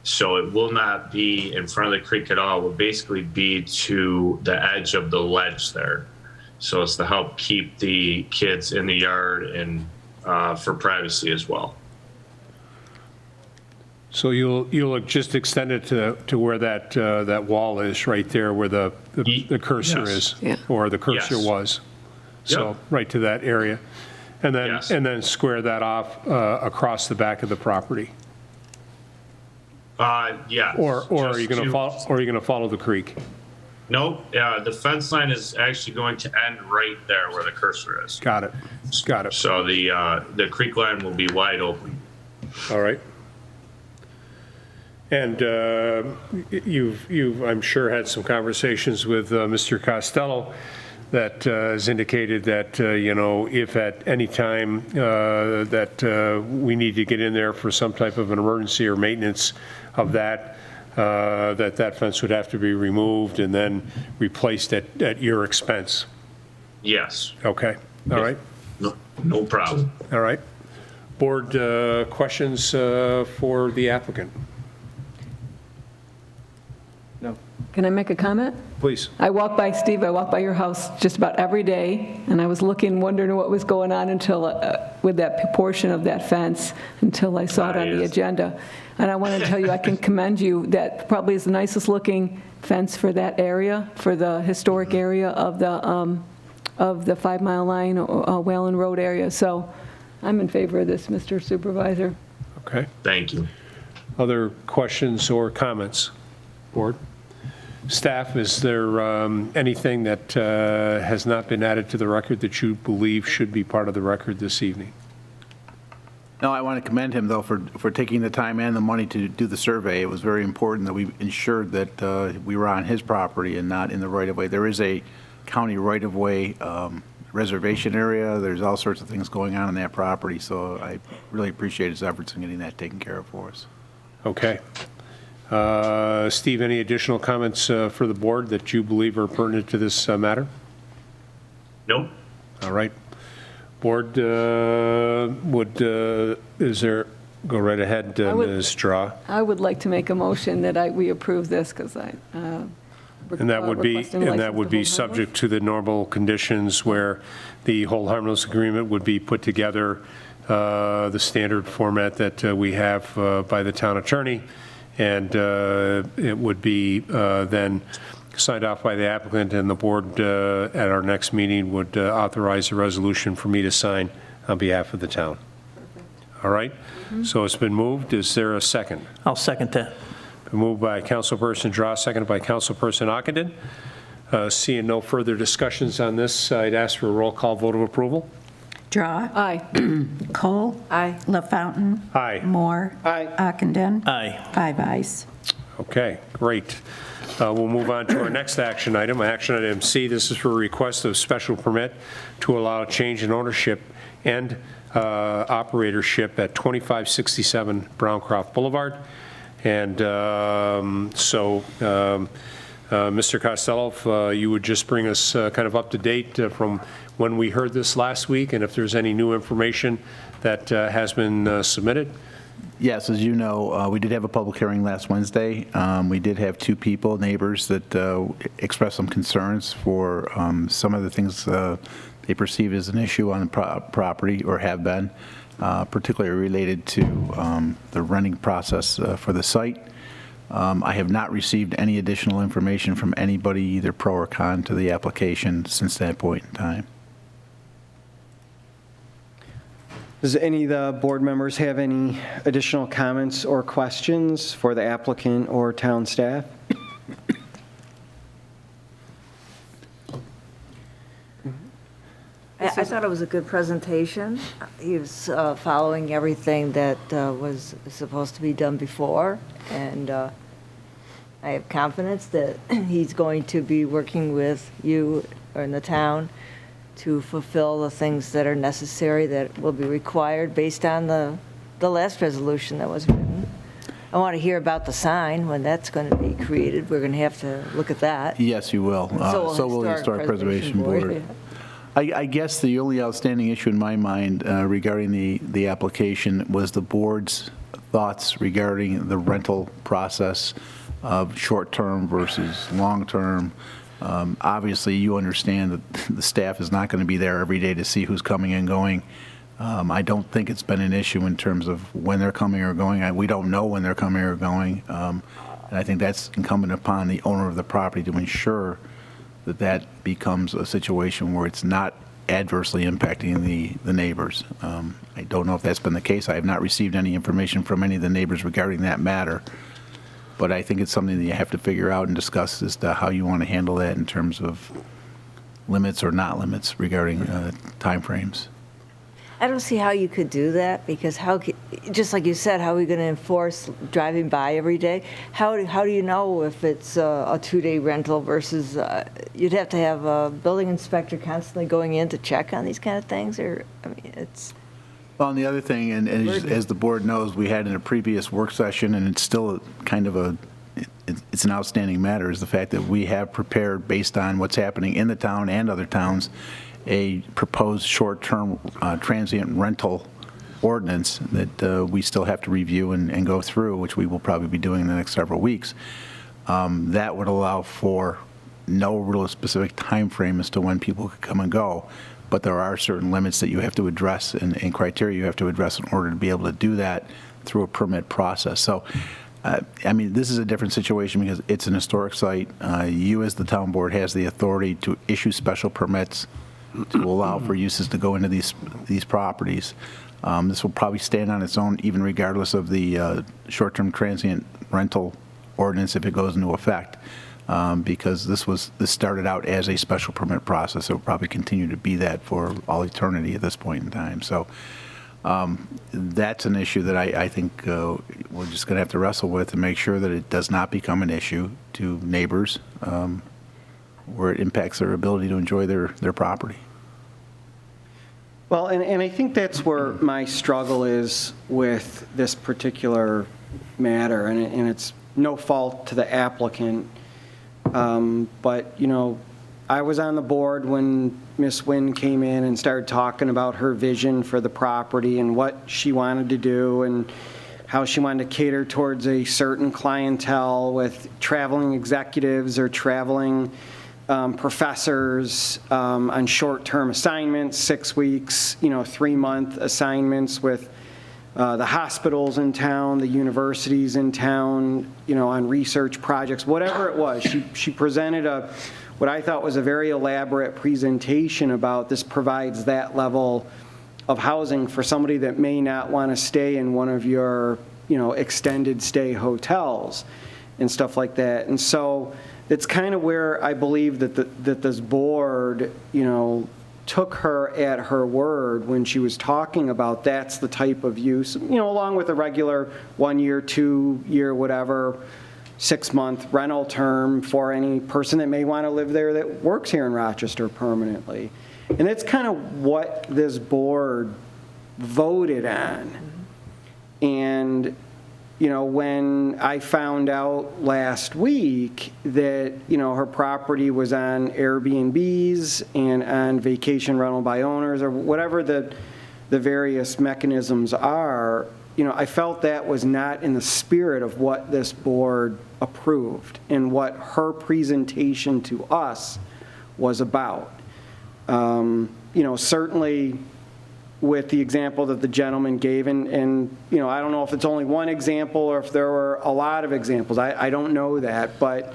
so it will not be in front of the creek at all. It will basically be to the edge of the ledge there. So it's to help keep the kids in the yard and for privacy as well. So you'll just extend it to where that wall is, right there where the cursor is, or the cursor was. So right to that area, and then square that off across the back of the property. Yeah. Or are you going to follow the creek? Nope. The fence line is actually going to end right there where the cursor is. Got it. Got it. So the creek line will be wide open. All right. And you've, I'm sure, had some conversations with Mr. Costello that has indicated that, if at any time that we need to get in there for some type of an emergency or maintenance of that, that fence would have to be removed and then replaced at your expense. Yes. Okay. All right. No problem. All right. Board questions for the applicant? No. Can I make a comment? Please. I walk by your house just about every day, and I was wondering what was going on until, with that portion of that fence, until I saw it on the agenda. And I want to tell you, I can commend you, that probably is the nicest looking fence for that area, for the historic area of the 5 Mile Line, Whalen Road area. So I'm in favor of this, Mr. Supervisor. Okay. Thank you. Other questions or comments? Board? Staff, is there anything that has not been added to the record that you believe should be part of the record this evening? No, I want to commend him, though, for taking the time and the money to do the survey. It was very important that we ensured that we were on his property and not in the right-of-way. There is a county right-of-way reservation area. There's all sorts of things going on that property, so I really appreciate his efforts in getting that taken care of for us. Okay. Steve, any additional comments for the board that you believe are pertinent to this matter? Nope. All right. Board, is there, go right ahead, Ms. Straw. I would like to make a motion that we approve this, because I. And that would be subject to the normal conditions where the hold harmless agreement would be put together, the standard format that we have by the town attorney, and it would be then signed off by the applicant, and the board at our next meeting would authorize a resolution for me to sign on behalf of the town. All right? So it's been moved. Is there a second? I'll second that. Been moved by Councilperson Draw, seconded by Councilperson Ockenden. Seeing no further discussions on this, I'd ask for a roll call vote of approval. Draw. Aye. Cole. Aye. LaFountain. Aye. Moore. Aye. Ockenden. Aye. 5 ayes. Okay, great. We'll move on to our next action item. Action item C, this is for a request of special permit to allow change in ownership and operatorship at 2567 Browncroft Boulevard. And Mr. Costello, if you would just bring us kind of up to date from when we heard this last week, and if there's any new information that has been submitted. Yes, as you know, we did have a public hearing last Wednesday. We did have two people, neighbors, that expressed some concerns for some of the things they perceive as an issue on the property, or have been, particularly related to the renting process for the site. I have not received any additional information from anybody, either pro or con, to the application since that point in time. Does any of the board members have any additional comments or questions for the applicant or town staff? I thought it was a good presentation. He was following everything that was supposed to be done before, and I have confidence that he's going to be working with you or in the town to fulfill the things that are necessary, that will be required based on the last resolution that was written. I want to hear about the sign, when that's going to be created. We're going to have to look at that. Yes, you will. So will the Historic Preservation Board. I guess the only outstanding issue in my mind regarding the application was the board's thoughts regarding the rental process of short-term versus long-term. Obviously, you understand that the staff is not going to be there every day to see who's coming and going. I don't think it's been an issue in terms of when they're coming or going. We don't know when they're coming or going. And I think that's incumbent upon the owner of the property to ensure that that becomes a situation where it's not adversely impacting the neighbors. I don't know if that's been the case. I have not received any information from any of the neighbors regarding that matter. But I think it's something that you have to figure out and discuss as to how you want to handle that in terms of limits or not limits regarding timeframes. I don't see how you could do that, because just like you said, how are we going to enforce driving by every day? How do you know if it's a 2-day rental versus, you'd have to have a building inspector constantly going in to check on these kind of things, or, I mean, it's... Well, and the other thing, and as the board knows, we had in a previous work session, and it's still kind of it's an outstanding matter, is the fact that we have prepared, based on what's happening in the town and other towns, a proposed short-term transient rental ordinance that we still have to review and go through, which we will probably be doing in the next several weeks. That would allow for no real specific time frame as to when people could come and go, but there are certain limits that you have to address and criteria you have to address in order to be able to do that through a permit process. So, I mean, this is a different situation because it's an historic site. You, as the town board, has the authority to issue special permits to allow for uses to go into these properties. This will probably stand on its own, even regardless of the short-term transient rental ordinance if it goes into effect, because this started out as a special permit process. It will probably continue to be that for all eternity at this point in time. So that's an issue that I think we're just going to have to wrestle with and make sure that it does not become an issue to neighbors where it impacts their ability to enjoy their property. Well, and I think that's where my struggle is with this particular matter, and it's no fault to the applicant. But, you know, I was on the board when Ms. Wynn came in and started talking about her vision for the property and what she wanted to do and how she wanted to cater towards a certain clientele with traveling executives or traveling professors on short-term assignments, 6 weeks, 3-month assignments with the hospitals in town, the universities in town, on research projects, whatever it was. She presented what I thought was a very elaborate presentation about this provides that level of housing for somebody that may not want to stay in one of your, extended stay hotels and stuff like that. And so it's kind of where I believe that this board, took her at her word when she was talking about that's the type of use, along with a regular 1 year, 2 year, whatever, 6-month rental term for any person that may want to live there that works here in Rochester permanently. And that's kind of what this board voted on. And, when I found out last week that, her property was on Airbnbs and on vacation rental by owners, or whatever the various mechanisms are, I felt that was not in the spirit of what this board approved and what her presentation to us was about. Certainly with the example that the gentleman gave, and I don't know if it's only one example or if there were a lot of examples. I don't know that, but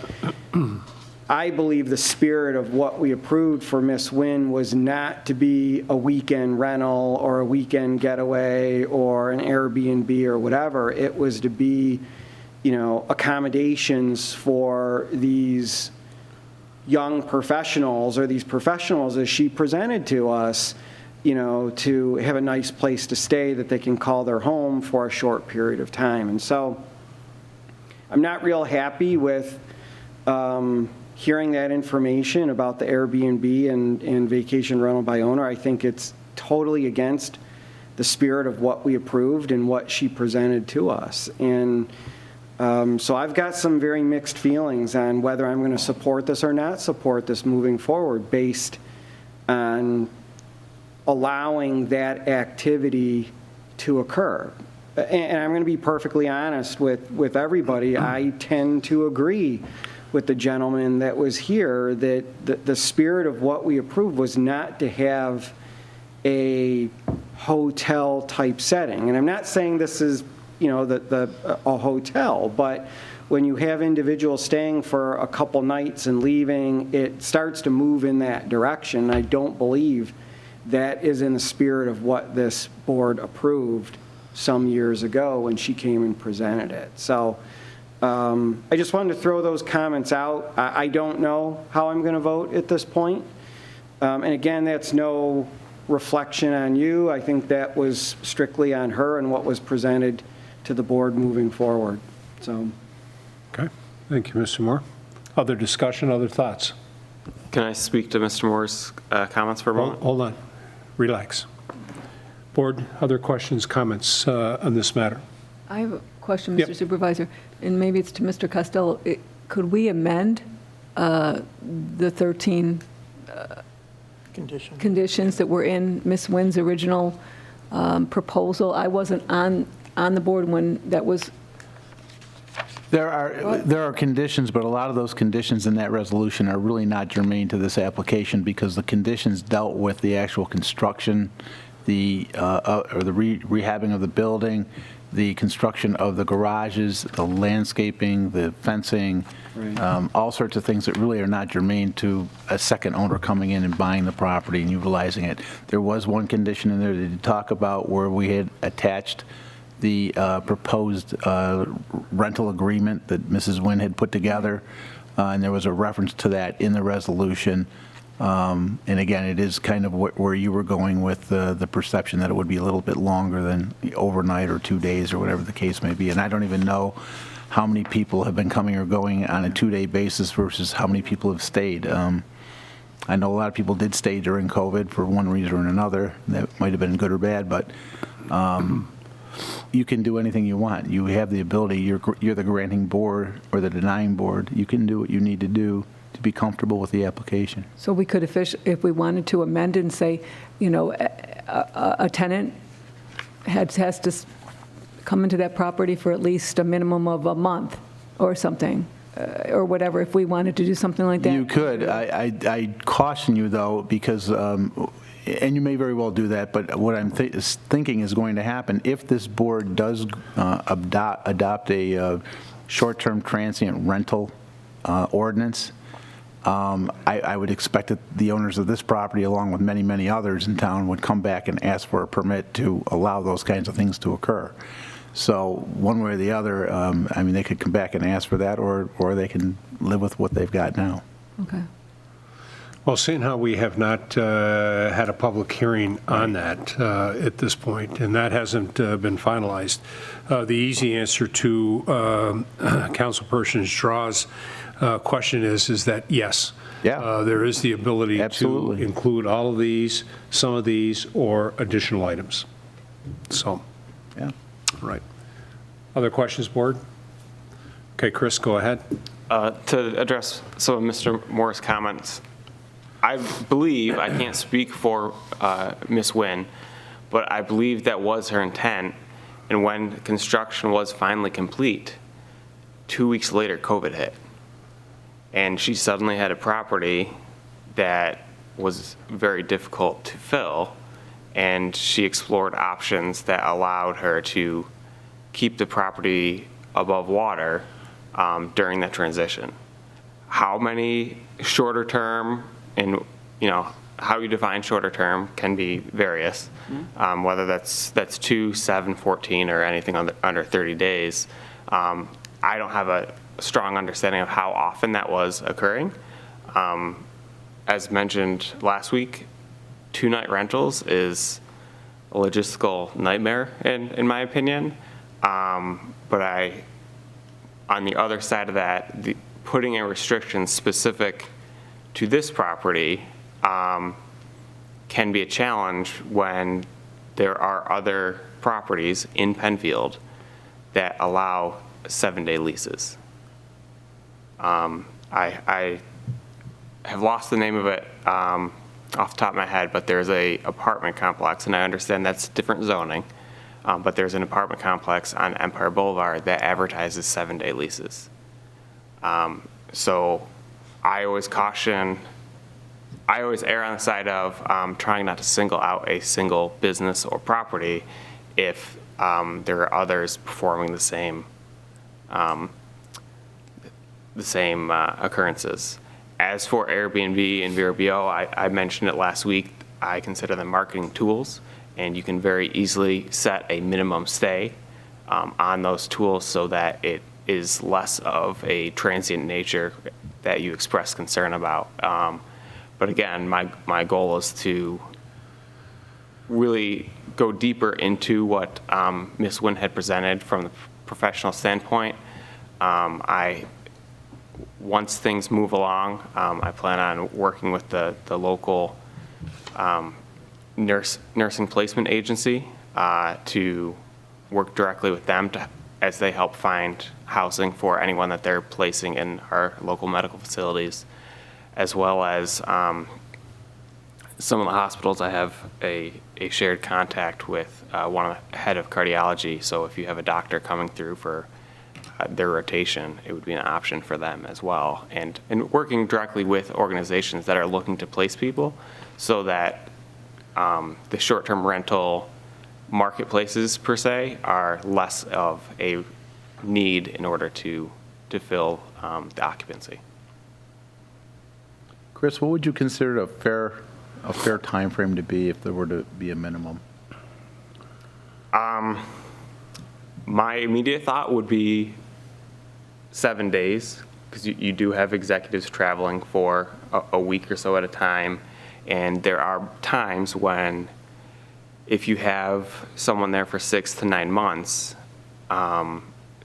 I believe the spirit of what we approved for Miss Wynn was not to be a weekend rental or a weekend getaway or an Airbnb or whatever. It was to be, accommodations for these young professionals, or these professionals as she presented to us, to have a nice place to stay that they can call their home for a short period of time. And so I'm not real happy with hearing that information about the Airbnb and vacation rental by owner. I think it's totally against the spirit of what we approved and what she presented to us. And so I've got some very mixed feelings on whether I'm going to support this or not support this moving forward based on allowing that activity to occur. And I'm going to be perfectly honest with everybody. I tend to agree with the gentleman that was here that the spirit of what we approved was not to have a hotel type setting. And I'm not saying this is, a hotel, but when you have individuals staying for a couple nights and leaving, it starts to move in that direction. I don't believe that is in the spirit of what this board approved some years ago when she came and presented it. So I just wanted to throw those comments out. I don't know how I'm going to vote at this point. And again, that's no reflection on you. I think that was strictly on her and what was presented to the board moving forward. So. Okay. Thank you, Mr. Moore. Other discussion, other thoughts? Can I speak to Mr. Moore's comments for a moment? Hold on. Relax. Board, other questions, comments on this matter? I have a question, Yep. Mr. Supervisor, and maybe it's to Mr. Costello. Could we amend the 13 conditions that were in Ms. Wynn's original proposal? I wasn't on the board when that was. There are conditions, but a lot of those conditions in that resolution are really not germane to this application because the conditions dealt with the actual construction, or the rehabbing of the building, the construction of the garages, the landscaping, the fencing, Right. all sorts of things that really are not germane to a second owner coming in and buying the property and utilizing it. There was one condition in there that did talk about where we had attached the proposed rental agreement that Mrs. Wynn had put together, and there was a reference to that in the resolution. And again, it is kind of where you were going with the perception that it would be a little bit longer than overnight or 2 days or whatever the case may be. And I don't even know how many people have been coming or going on a 2-day basis versus how many people have stayed. I know a lot of people did stay during COVID for one reason or another. That might have been good or bad, but you can do anything you want. You have the ability. You're the granting board or the denying board. You can do what you need to do to be comfortable with the application. So we could, if we wanted to amend and say, a tenant has to come into that property for at least a minimum of a month or something, or whatever, if we wanted to do something like that. You could. I caution you, though, because, and you may very well do that, but what I'm thinking is going to happen, if this board does adopt a short-term transient rental ordinance, I would expect that the owners of this property, along with many, many others in town, would come back and ask for a permit to allow those kinds of things to occur. So one way or the other, they could come back and ask for that, or they can live with what they've got now. Okay. Well, seeing how we have not had a public hearing on that at this point, and that hasn't been finalized, the easy answer to Councilperson Straw's question is that yes, there is the ability Absolutely. to include all of these, some of these, or additional items. So, yeah, right. Other questions, board? Okay, Chris, go ahead. To address some of Mr. Moore's comments, I believe, I can't speak for Ms. Nguyen, but I believe that was her intent. And when construction was finally complete, 2 weeks later, COVID hit. And she suddenly had a property that was very difficult to fill, and she explored options that allowed her to keep the property above water during that transition. How many shorter term and, how you define shorter term can be various, whether that's 2, 7, 14, or anything under 30 days. I don't have a strong understanding of how often that was occurring. As mentioned last week, 2-night rentals is a logistical nightmare in my opinion. But on the other side of that, putting a restriction specific to this property can be a challenge when there are other properties in Penfield that allow 7-day leases. I have lost the name of it off the top of my head, but there's a apartment complex, and I understand that's different zoning, but there's an apartment complex on Empire Boulevard that advertises 7-day leases. So I always err on the side of trying not to single out a single business or property if there are others performing the same occurrences. As for Airbnb and VRBO, I mentioned it last week, I consider them marketing tools, and you can very easily set a minimum stay on those tools so that it is less of a transient nature that you express concern about. But again, my goal is to really go deeper into what Ms. Nguyen had presented from the professional standpoint. Once things move along, I plan on working with the local nursing placement agency to work directly with them as they help find housing for anyone that they're placing in our local medical facilities, as well as some of the hospitals. I have a shared contact with one of the head of cardiology, so if you have a doctor coming through for their rotation, it would be an option for them as well. And working directly with organizations that are looking to place people so that the short-term rental marketplaces per se are less of a need in order to fill the occupancy. Chris, what would you consider a fair time frame to be if there were to be a minimum? My immediate thought would be 7 days, because you do have executives traveling for a week or so at a time, and there are times when if you have someone there for 6 to 9 months,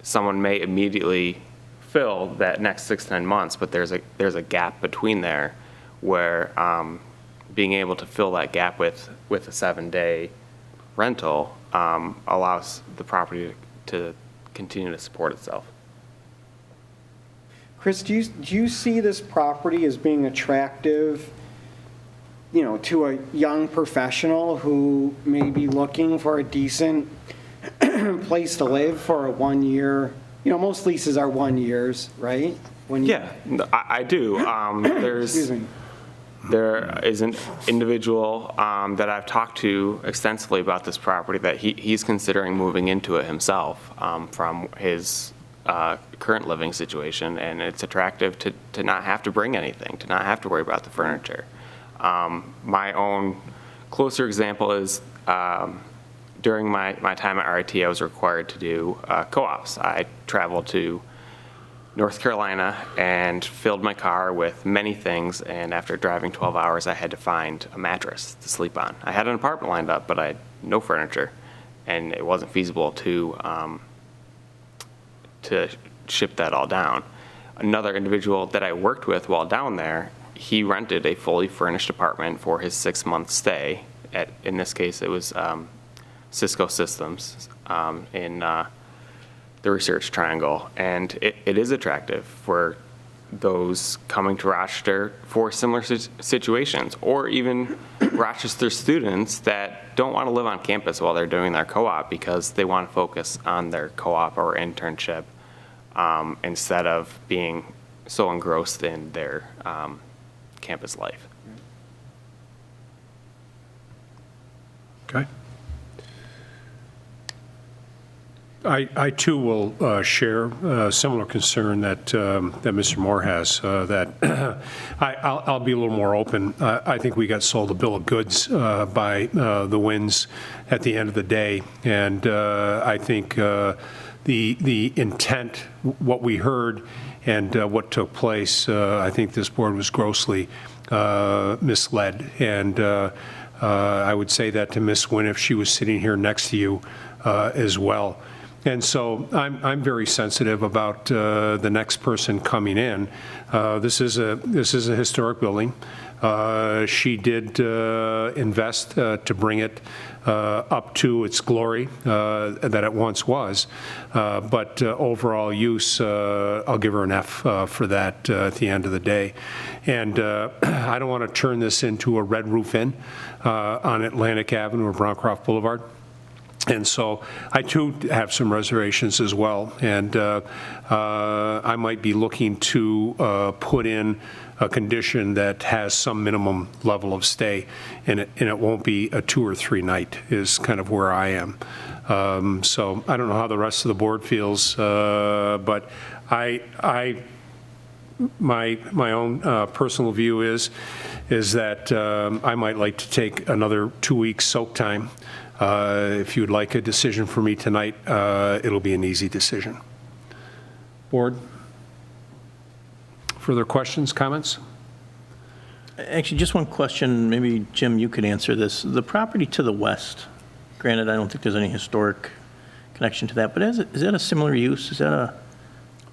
someone may immediately fill that next 6 to 9 months, but there's a gap between there where being able to fill that gap with a 7-day rental allows the property to continue to support itself. Chris, do you see this property as being attractive, to a young professional who may be looking for a decent place to live for a 1 year? Most leases are 1 years, right? Yeah, I do. Excuse me. There is an individual that I've talked to extensively about this property that he's considering moving into it himself from his current living situation, and it's attractive to not have to bring anything, to not have to worry about the furniture. My own closer example is during my time at RIT, I was required to do co-ops. I traveled to North Carolina and filled my car with many things, and after driving 12 hours, I had to find a mattress to sleep on. I had an apartment lined up, but I had no furniture, and it wasn't feasible to ship that all down. Another individual that I worked with while down there, he rented a fully furnished apartment for his 6-month stay. In this case, it was Cisco Systems in the Research Triangle, and it is attractive for those coming to Rochester for similar situations, or even Rochester students that don't want to live on campus while they're doing their co-op because they want to focus on their co-op or internship instead of being so engrossed in their campus life. Okay. I too will share a similar concern that Mr. Moore has, that I'll be a little more open. I think we got sold a bill of goods by the Winds at the end of the day, and I think the intent, what we heard, and what took place, I think this board was grossly misled, and I would say that to Ms. Wynn if she was sitting here next to you as well. And so I'm very sensitive about the next person coming in. This is a historic building. She did invest to bring it up to its glory that it once was. But overall use, I'll give her an F for that at the end of the day. And I don't want to turn this into a Red Roof Inn on Atlantic Avenue or Browncroft Boulevard. And so I too have some reservations as well, and I might be looking to put in a condition that has some minimum level of stay, and it won't be a 2 or 3 night is kind of where I am. So I don't know how the rest of the board feels, but my own personal view is that I might like to take another 2 weeks soak time. If you'd like a decision for me tonight, it'll be an easy decision. Board? Further questions, comments? Actually, just one question, maybe Jim, you could answer this. The property to the west, granted, I don't think there's any historic connection to that, but is that a similar use? Is that a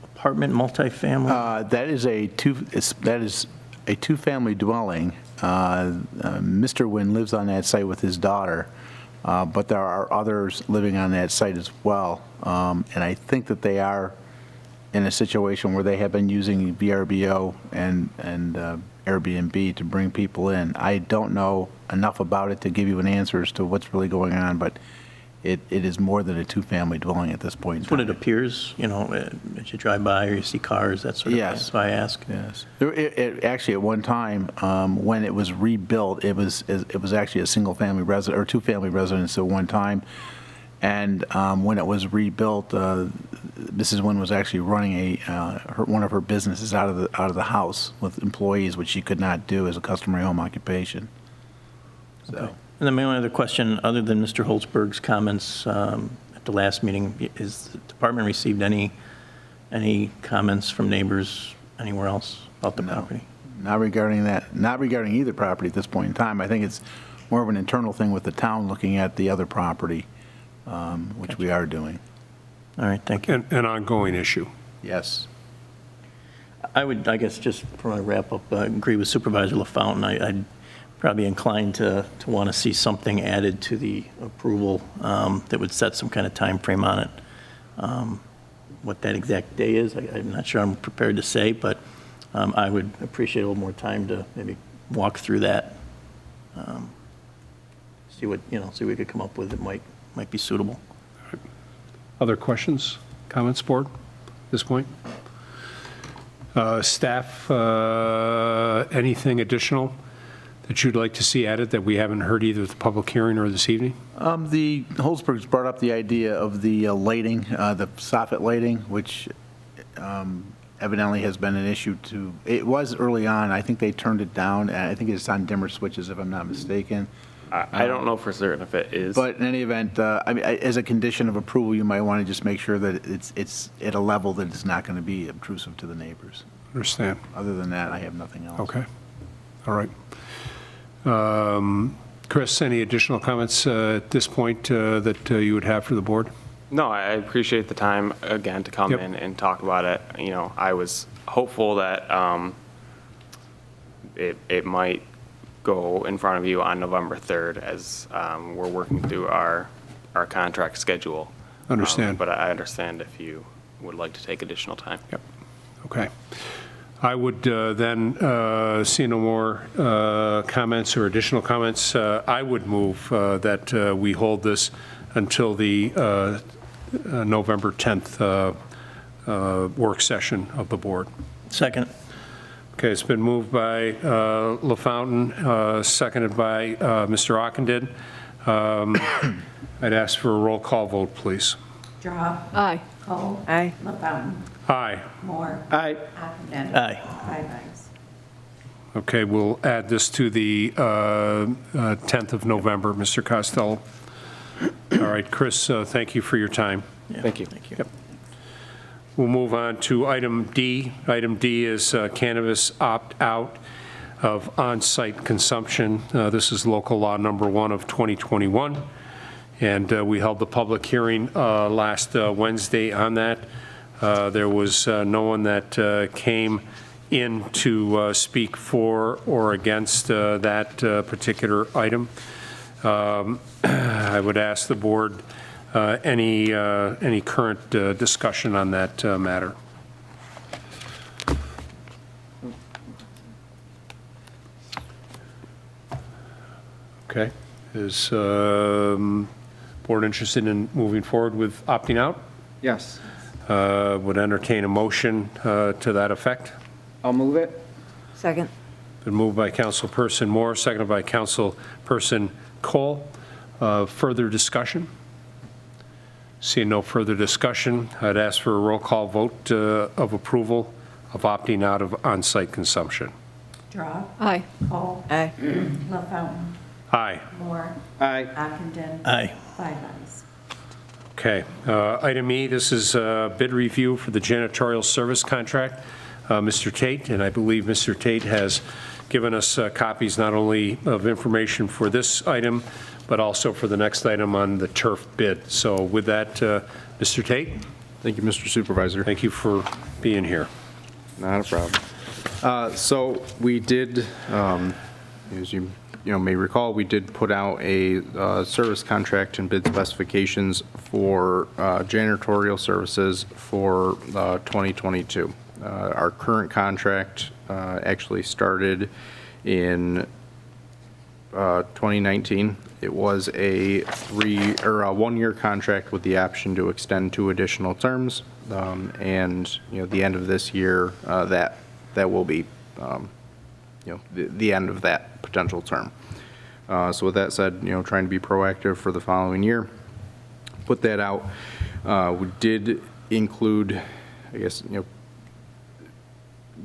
apartment, multifamily? That is a two-family dwelling. Mr. Wynn lives on that site with his daughter. But there are others living on that site as well. And I think that they are in a situation where they have been using VRBO and Airbnb to bring people in. I don't know enough about it to give you an answer as to what's really going on, but it is more than a two-family dwelling at this point. That's what it appears, as you drive by or you see cars, that sort of thing. That's why I ask. Yes. Actually, at one time, when it was rebuilt, it was actually a single-family residence or two-family residence at one time. And when it was rebuilt, Mrs. Wynn was actually running one of her businesses out of the house with employees, which she could not do as a customary home occupation. So. Okay. And then my only other question, other than Mr. Holzberg's comments at the last meeting, is the department received any comments from neighbors anywhere else about the property? Not regarding that. Not regarding either property at this point in time. I think it's more of an internal thing with the town looking at the other property, which we are doing. All right, thank you. An ongoing issue. Yes. I would, I guess, just before I wrap up, agree with Supervisor LaFountain. I'd probably inclined to want to see something added to the approval that would set some kind of time frame on it. What that exact day is, I'm not sure I'm prepared to say, but I would appreciate a little more time to maybe walk through that, see what we could come up with that might be suitable. Other questions, comments, board, at this point? Staff, anything additional that you'd like to see added that we haven't heard either at the public hearing or this evening? The Holzbergs brought up the idea of the lighting, the soffit lighting, which evidently has been an issue to, it was early on. I think they turned it down. I think it's on dimmer switches, if I'm not mistaken. I don't know for certain if it is. But in any event, I mean, as a condition of approval, you might want to just make sure that it's at a level that it's not going to be obtrusive to the neighbors. Understand. Other than that, I have nothing else. Okay. All right. Chris, any additional comments at this point that you would have for the board? No, I appreciate the time again to come in and talk about it. I was hopeful that it might go in front of you on November 3rd as we're working through our contract schedule. Understand. But I understand if you would like to take additional time. Yep. Okay. I would then, see no more comments or additional comments. I would move that we hold this until the November 10th work session of the board. Second. Okay, it's been moved by LaFountain, seconded by Mr. Ockenden. I'd ask for a roll call vote, please. Draw. Aye. Cole. Aye. LaFountain. Aye. Moore. Aye. Ockenden. Aye. 5 ayes. Okay, we'll add this to the 10th of November, Mr. Costello. All right, Chris, thank you for your time. Thank you. Thank you. Yep. We'll move on to item D. Item D is cannabis opt-out of on-site consumption. This is local law number 1 of 2021, and we held the public hearing last Wednesday on that. There was no one that came in to speak for or against that particular item. I would ask the board any current discussion on that matter. Okay. Is board interested in moving forward with opting out? Yes. Would entertain a motion to that effect. I'll move it. Second. Been moved by Councilperson Moore, seconded by Councilperson Cole. Further discussion? Seeing no further discussion, I'd ask for a roll call vote of approval of opting out of on-site consumption. Draw. Aye. Cole. Aye. LaFountain. Aye. Moore. Aye. Ockenden. Aye. 5 ayes. Okay. Item E, this is bid review for the janitorial service contract. Mr. Tate, and I believe Mr. Tate has given us copies not only of information for this item, but also for the next item on the turf bid. So with that, Mr. Tate? Thank you, Mr. Supervisor. Thank you for being here. Not a problem. So we did, as you may recall, we did put out a service contract and bid specifications for janitorial services for 2022. Our current contract actually started in 2019. It was a 1-year contract with the option to extend 2 additional terms, and the end of this year, that will be the end of that potential term. So with that said, trying to be proactive for the following year, put that out. We did include, I guess,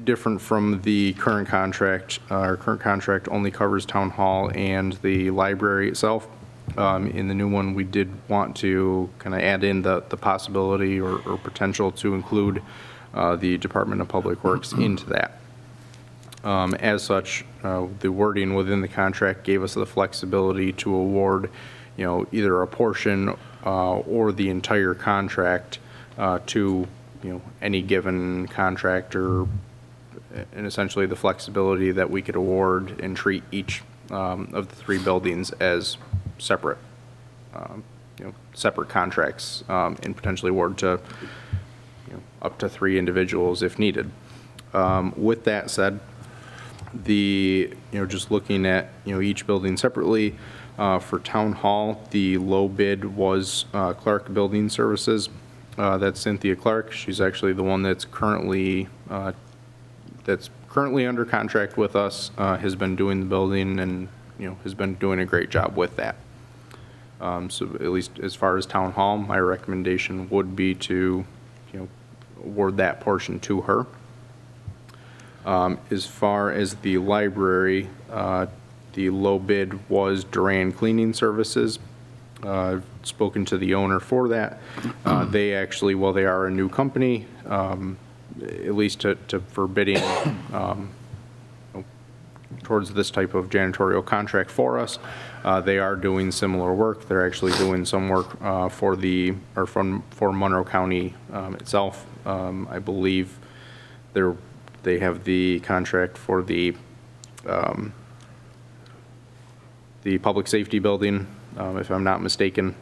different from the current contract. Our current contract only covers town hall and the library itself. In the new one, we did want to kind of add in the possibility or potential to include the Department of Public Works into that. As such, the wording within the contract gave us the flexibility to award, either a portion or the entire contract to, any given contractor, and essentially the flexibility that we could award and treat each of the 3 buildings as separate, separate contracts, and potentially award to, up to 3 individuals if needed. With that said, just looking at, each building separately, for Town Hall, the low bid was Clark Building Services. That's Cynthia Clark. She's actually the one that's currently under contract with us, has been doing the building and, has been doing a great job with that. So at least as far as Town Hall, my recommendation would be to, award that portion to her. As far as the library, the low bid was Duran Cleaning Services. I've spoken to the owner for that. They actually, while they are a new company, at least for bidding towards this type of janitorial contract for us, they are doing similar work. They're actually doing some work for Monroe County itself. I believe they have the contract for the public safety building, if I'm not mistaken.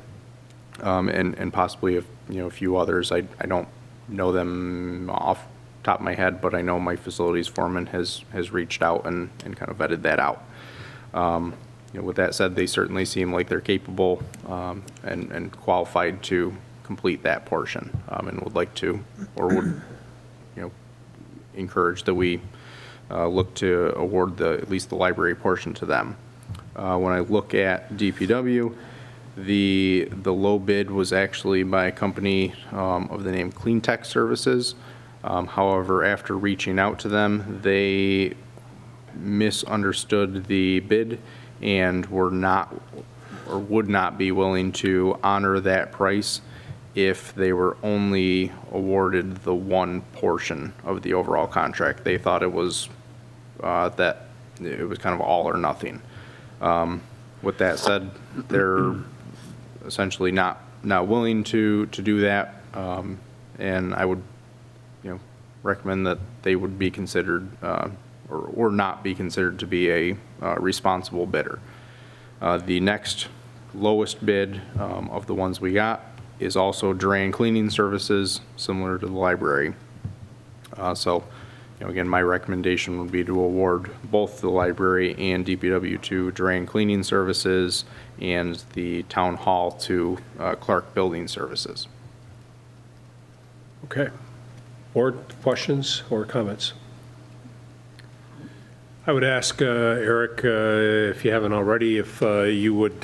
and possibly a few others. I don't know them off the top of my head, but I know my facilities foreman has reached out and kind of vetted that out. With that said, they certainly seem like they're capable and qualified to complete that portion, and would like to, or would, encourage that we look to award at least the library portion to them. When I look at DPW, the low bid was actually by a company of the name Clean Tech Services. However, after reaching out to them, they misunderstood the bid and were not, or would not be willing to honor that price if they were only awarded the one portion of the overall contract. They thought it was that it was kind of all or nothing. With that said, they're essentially not willing to do that, and I would recommend that they would be considered or not be considered to be a responsible bidder. The next lowest bid of the ones we got is also drain cleaning services, similar to the library. So, again, my recommendation would be to award both the library and DPW to drain cleaning services and the town hall to Clark Building Services. Okay. Board, questions or comments? I would ask Eric, if you haven't already, if you would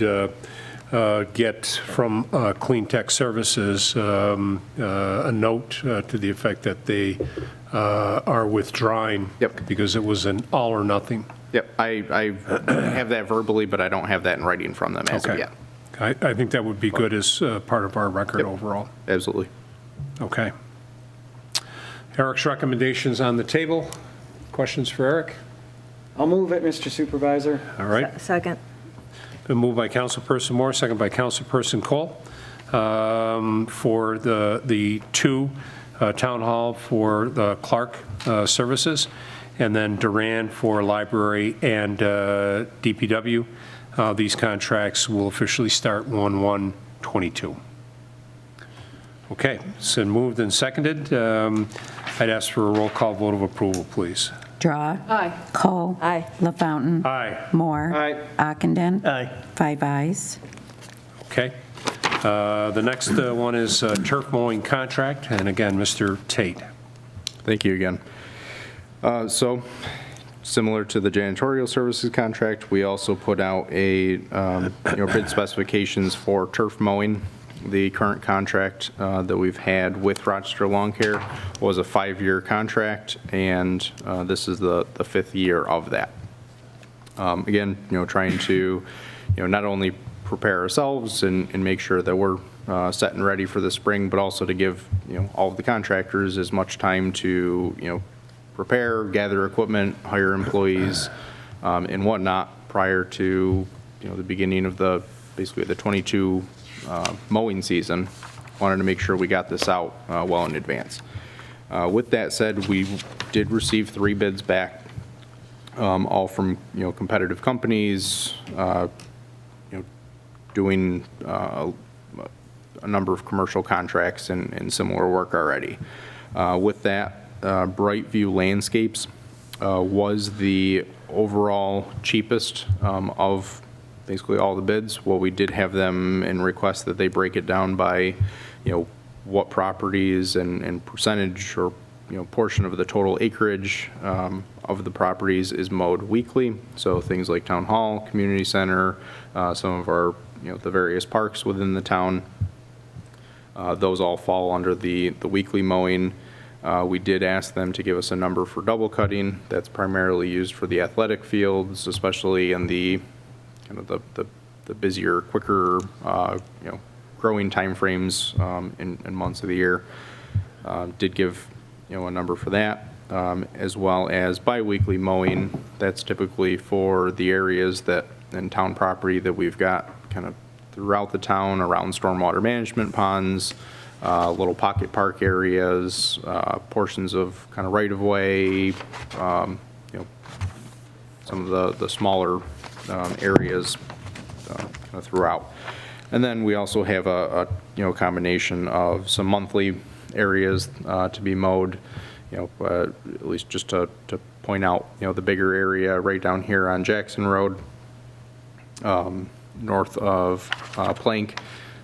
get from Clean Tech Services a note to the effect that they are withdrawing. Yep. Because it was an all or nothing. Yep, I have that verbally, but I don't have that in writing from them as of Okay. yet. I think that would be good as part of our record overall. Absolutely. Okay. Eric's recommendations on the table. Questions for Eric? I'll move it, Mr. Supervisor. All right. Second. Been moved by Councilperson Moore, second by Councilperson Cole, for the two town hall for the Clark services, and then Duran for library and DPW. These contracts will officially start 1/1/22. Okay, so moved and seconded. I'd ask for a roll call vote of approval, please. Draw. Aye. Cole. Aye. LaFountain. Aye. Moore. Aye. Ockenden. Aye. 5 ayes. Okay. The next one is turf mowing contract, and again, Mr. Tate. Thank you again. So, similar to the janitorial services contract, we also put out a bid specifications for turf mowing. The current contract that we've had with Rochester Lawn Care was a 5-year contract, and this is the 5th year of that. Again, trying to, not only prepare ourselves and make sure that we're set and ready for the spring, but also to give, all of the contractors as much time to, prepare, gather equipment, hire employees, and whatnot prior to, the beginning of basically the 22 mowing season. Wanted to make sure we got this out well in advance. With that said, we did receive 3 bids back, all from competitive companies, doing a number of commercial contracts and similar work already. With that, Brightview Landscapes was the overall cheapest of basically all the bids. Well, we did have them in request that they break it down by, what properties and percentage or, portion of the total acreage of the properties is mowed weekly. So things like Town Hall, Community Center, some of our, the various parks within the town, those all fall under the weekly mowing. We did ask them to give us a number for double cutting. That's primarily used for the athletic fields, especially in the kind of the busier, quicker, growing timeframes in months of the year. Did give, a number for that, as well as biweekly mowing. That's typically for the areas in town property that we've got kind of throughout the town, around stormwater management ponds, little pocket park areas, portions of kind of right-of-way, some of the smaller areas kind of throughout. And then we also have a combination of some monthly areas to be mowed, at least just to point out, the bigger area right down here on Jackson Road, north of Plank,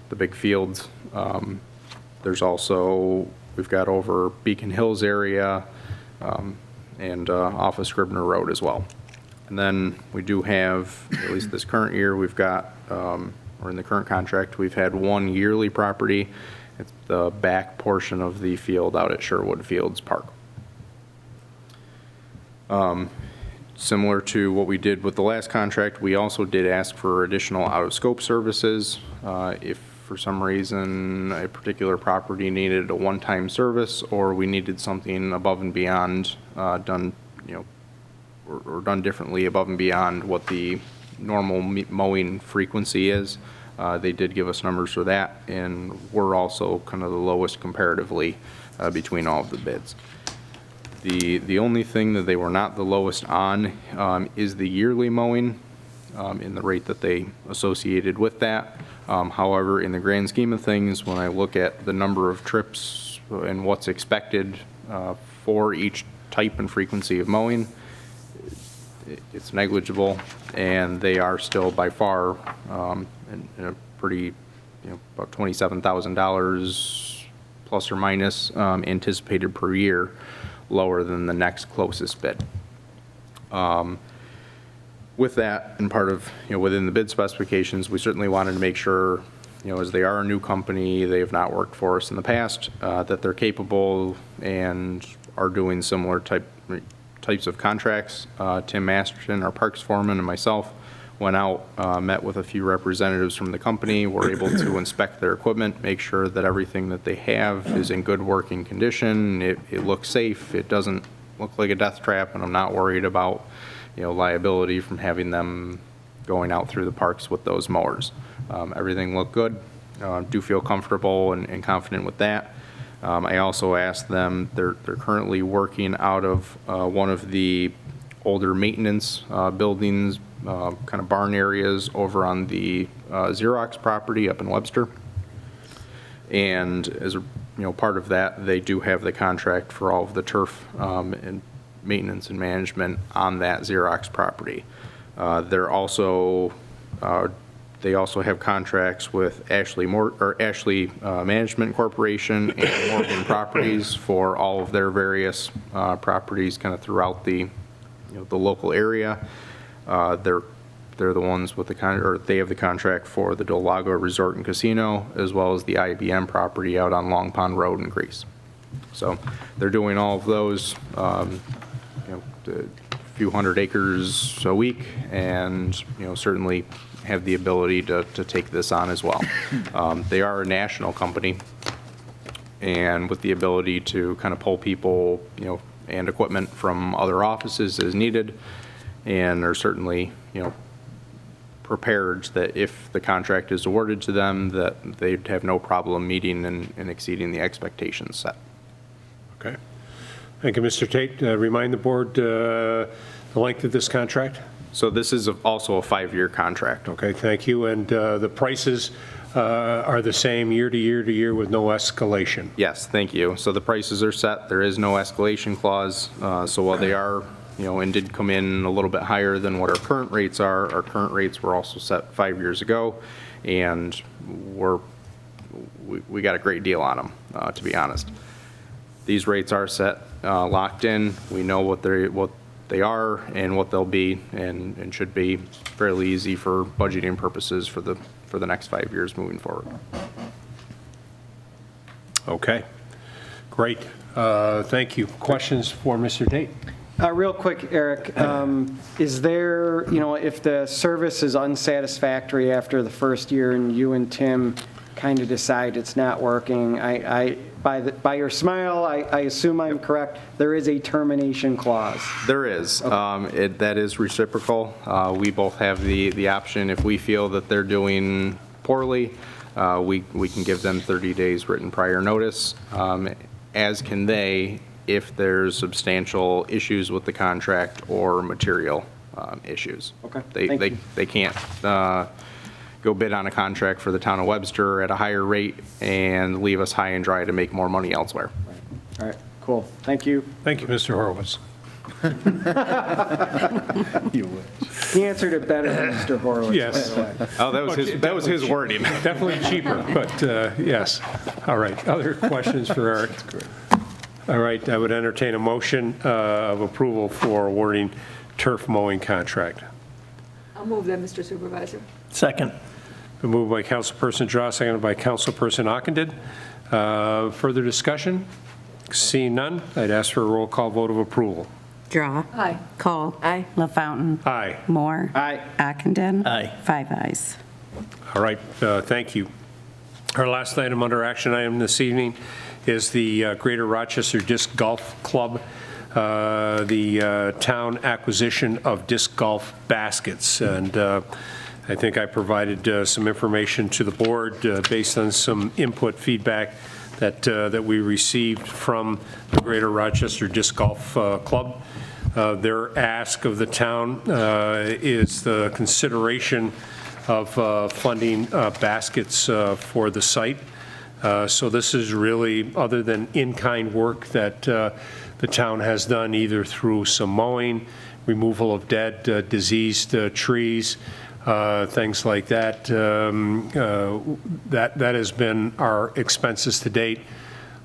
the big fields. There's also, we've got over Beacon Hills area and off of Scribner Road as well. And then we do have, at least this current year, we've got, or in the current contract, we've had one yearly property. It's the back portion of the field out at Sherwood Fields Park. Similar to what we did with the last contract, we also did ask for additional out-of-scope services. If for some reason a particular property needed a one-time service, or we needed something above and beyond done, or done differently above and beyond what the normal mowing frequency is. They did give us numbers for that, and we're also kind of the lowest comparatively between all of the bids. The only thing that they were not the lowest on is the yearly mowing in the rate that they associated with that. However, in the grand scheme of things, when I look at the number of trips and what's expected for each type and frequency of mowing, it's negligible, and they are still by far in a pretty, about $27,000 plus or minus anticipated per year, lower than the next closest bid. With that, and part of, within the bid specifications, we certainly wanted to make sure, as they are a new company, they have not worked for us in the past, that they're capable and are doing similar types of contracts. Tim Masterton, our parks foreman, and myself went out, met with a few representatives from the company, were able to inspect their equipment, make sure that everything that they have is in good working condition. It looks safe. It doesn't look like a death trap, and I'm not worried about, liability from having them going out through the parks with those mowers. Everything looked good. Do feel comfortable and confident with that. I also asked them, they're currently working out of one of the older maintenance buildings, kind of barn areas over on the Xerox property up in Webster. And as part of that, they do have the contract for all of the turf and maintenance and management on that Xerox property. They also have contracts with Ashley Management Corporation and Morgan Properties for all of their various properties kind of throughout the local area. They're the ones with they have the contract for the Del Lago Resort and Casino, as well as the IBM property out on Long Pond Road in Greece. So they're doing all of those, a few hundred acres a week, and certainly have the ability to take this on as well. They are a national company, and with the ability to kind of pull people, and equipment from other offices as needed, and are certainly, prepared that if the contract is awarded to them, that they'd have no problem meeting and exceeding the expectations set. Okay. Thank you, Mr. Tate. Remind the board the length of this contract. So this is also a 5-year contract. Okay, thank you. And the prices are the same year to year to year with no escalation? Yes, thank you. So the prices are set. There is no escalation clause. So while they are, and did come in a little bit higher than what our current rates are, our current rates were also set 5 years ago, and we got a great deal on them, to be honest. These rates are set, locked in. We know what they are and what they'll be, and should be fairly easy for budgeting purposes for the next 5 years moving forward. Okay, great. Thank you. Questions for Mr. Tate? Real quick, Eric, is there, if the service is unsatisfactory after the first year and you and Tim kind of decide it's not working, by your smile, I assume I'm correct, there is a termination clause? There is. Okay. That is reciprocal. We both have the option, if we feel that they're doing poorly, we can give them 30 days written prior notice, as can they if there's substantial issues with the contract or material issues. Okay. They can't, go bid on a contract for the town of Webster at a higher rate and leave us high and dry to make more money elsewhere. All right, cool. Thank you. Thank you, Mr. Horowitz. He answered it better than Mr. Horowitz. Yes. by the way. Oh, that was his wording. Definitely cheaper, but yes. All right, other questions for Eric? All right, I would entertain a motion of approval for awarding turf mowing contract. I'll move that, Mr. Supervisor. Second. Been moved by Councilperson Draw, seconded by Councilperson Ockenden. Further discussion? Seeing none, I'd ask for a roll call vote of approval. Draw. Aye. Cole. Aye. LaFountain. Aye. Moore. Aye. Ockenden. Aye. 5 ayes. All right, thank you. Our last item under action item this evening is the Greater Rochester Disc Golf Club, the town acquisition of disc golf baskets. And I think I provided some information to the board based on some input feedback that we received from the Greater Rochester Disc Golf Club. Their ask of the town is the consideration of funding baskets for the site. So this is really, other than in-kind work that the town has done either through some mowing, removal of dead, diseased trees, things like that. That has been our expenses to date,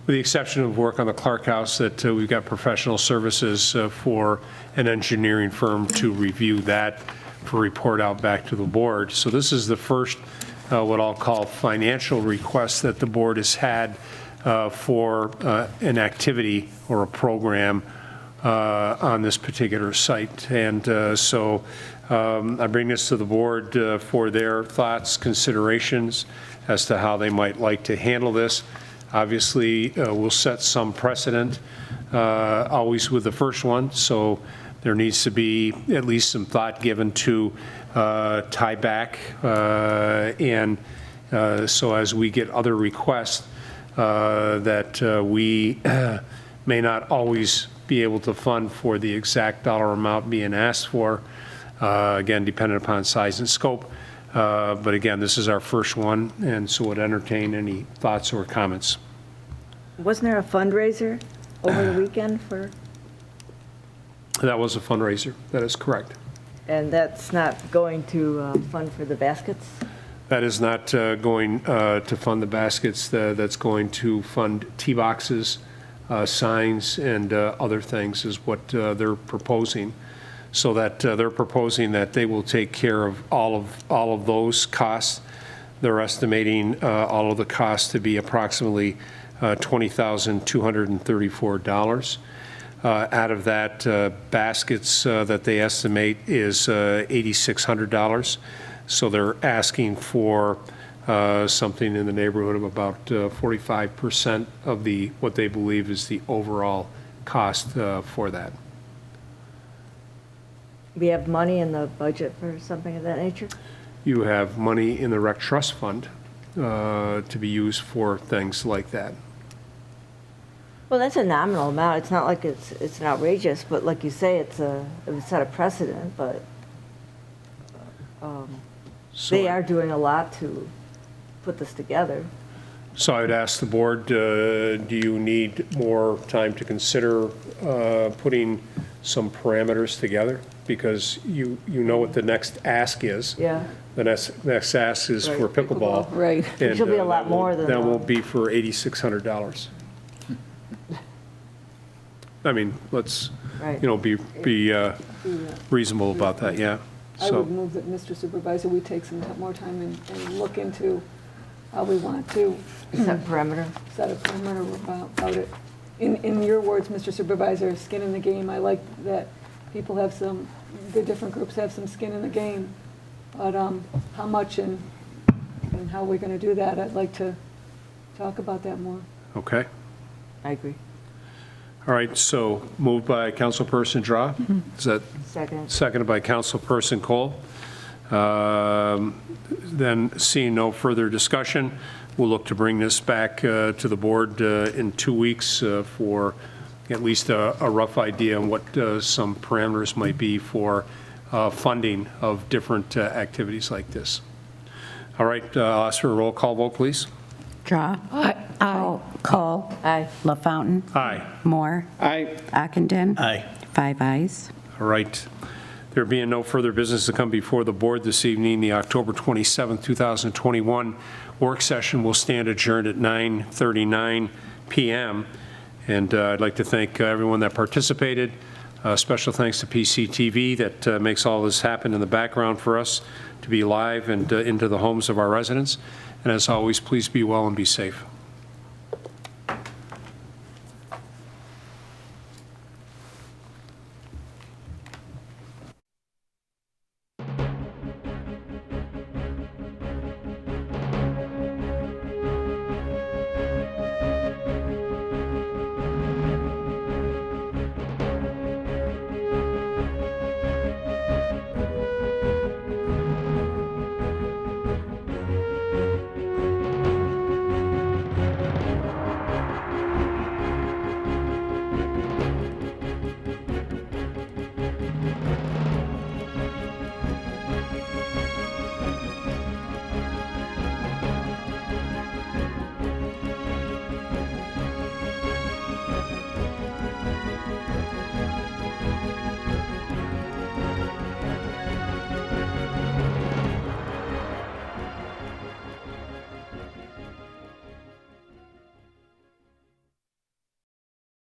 with the exception of work on the Clark House that we've got professional services for an engineering firm to review that for report out back to the board. So this is the first what I'll call financial request that the board has had for an activity or a program on this particular site. And so I bring this to the board for their thoughts, considerations as to how they might like to handle this. Obviously, we'll set some precedent, always with the first one, so there needs to be at least some thought given to tie back, and so as we get other requests that we may not always be able to fund for the exact dollar amount being asked for, again, dependent upon size and scope. But again, this is our first one, and so would entertain any thoughts or comments. Wasn't there a fundraiser over the weekend for, That was a fundraiser. That is correct. and that's not going to fund for the baskets? That is not going to fund the baskets. That's going to fund tee boxes, signs, and other things is what they're proposing. So that they're proposing that they will take care of all of those costs. They're estimating all of the costs to be approximately $20,234. Out of that, baskets that they estimate is $8,600. So they're asking for something in the neighborhood of about 45% of what they believe is the overall cost for that. We have money in the budget for something of that nature? You have money in the rec trust fund to be used for things like that. Well, that's a nominal amount. It's not like it's an outrageous, but like you say, it would set a precedent, but they are doing a lot to put this together. So I'd ask the board, do you need more time to consider putting some parameters together? Because you know what the next ask is. Yeah. The next ask is for Right, pickleball. Right. And, Which will be a lot more than that. that. Will be for $8,600. I mean, let's, Right. be reasonable about that, yeah. I So, would move that, Mr. Supervisor, we take some more time and look into how we want to Set parameter. set a perimeter about it. In your words, Mr. Supervisor, skin in the game, I like that people have the different groups have some skin in the game. But how much and how we're going to do that, I'd like to talk about that more. okay. I agree. All right, so moved by Councilperson Draw. Is that Second. seconded by Councilperson Cole? Then seeing no further discussion, we'll look to bring this back to the board in 2 weeks for at least a rough idea on what some parameters might be for funding of different activities like this. All right, I'll ask for a roll call vote, please. Draw. Aye. Cole. Aye. LaFountain. Aye. Moore. Aye. Ockenden. Aye. 5 ayes. All right. There being no further business to come before the board this evening, the October 27, 2021 work session will stand adjourned at 9:39 p.m. And I'd like to thank everyone that participated. Special thanks to PCTV that makes all this happen in the background for us to be live and into the homes of our residents. And as always, please be well and be safe.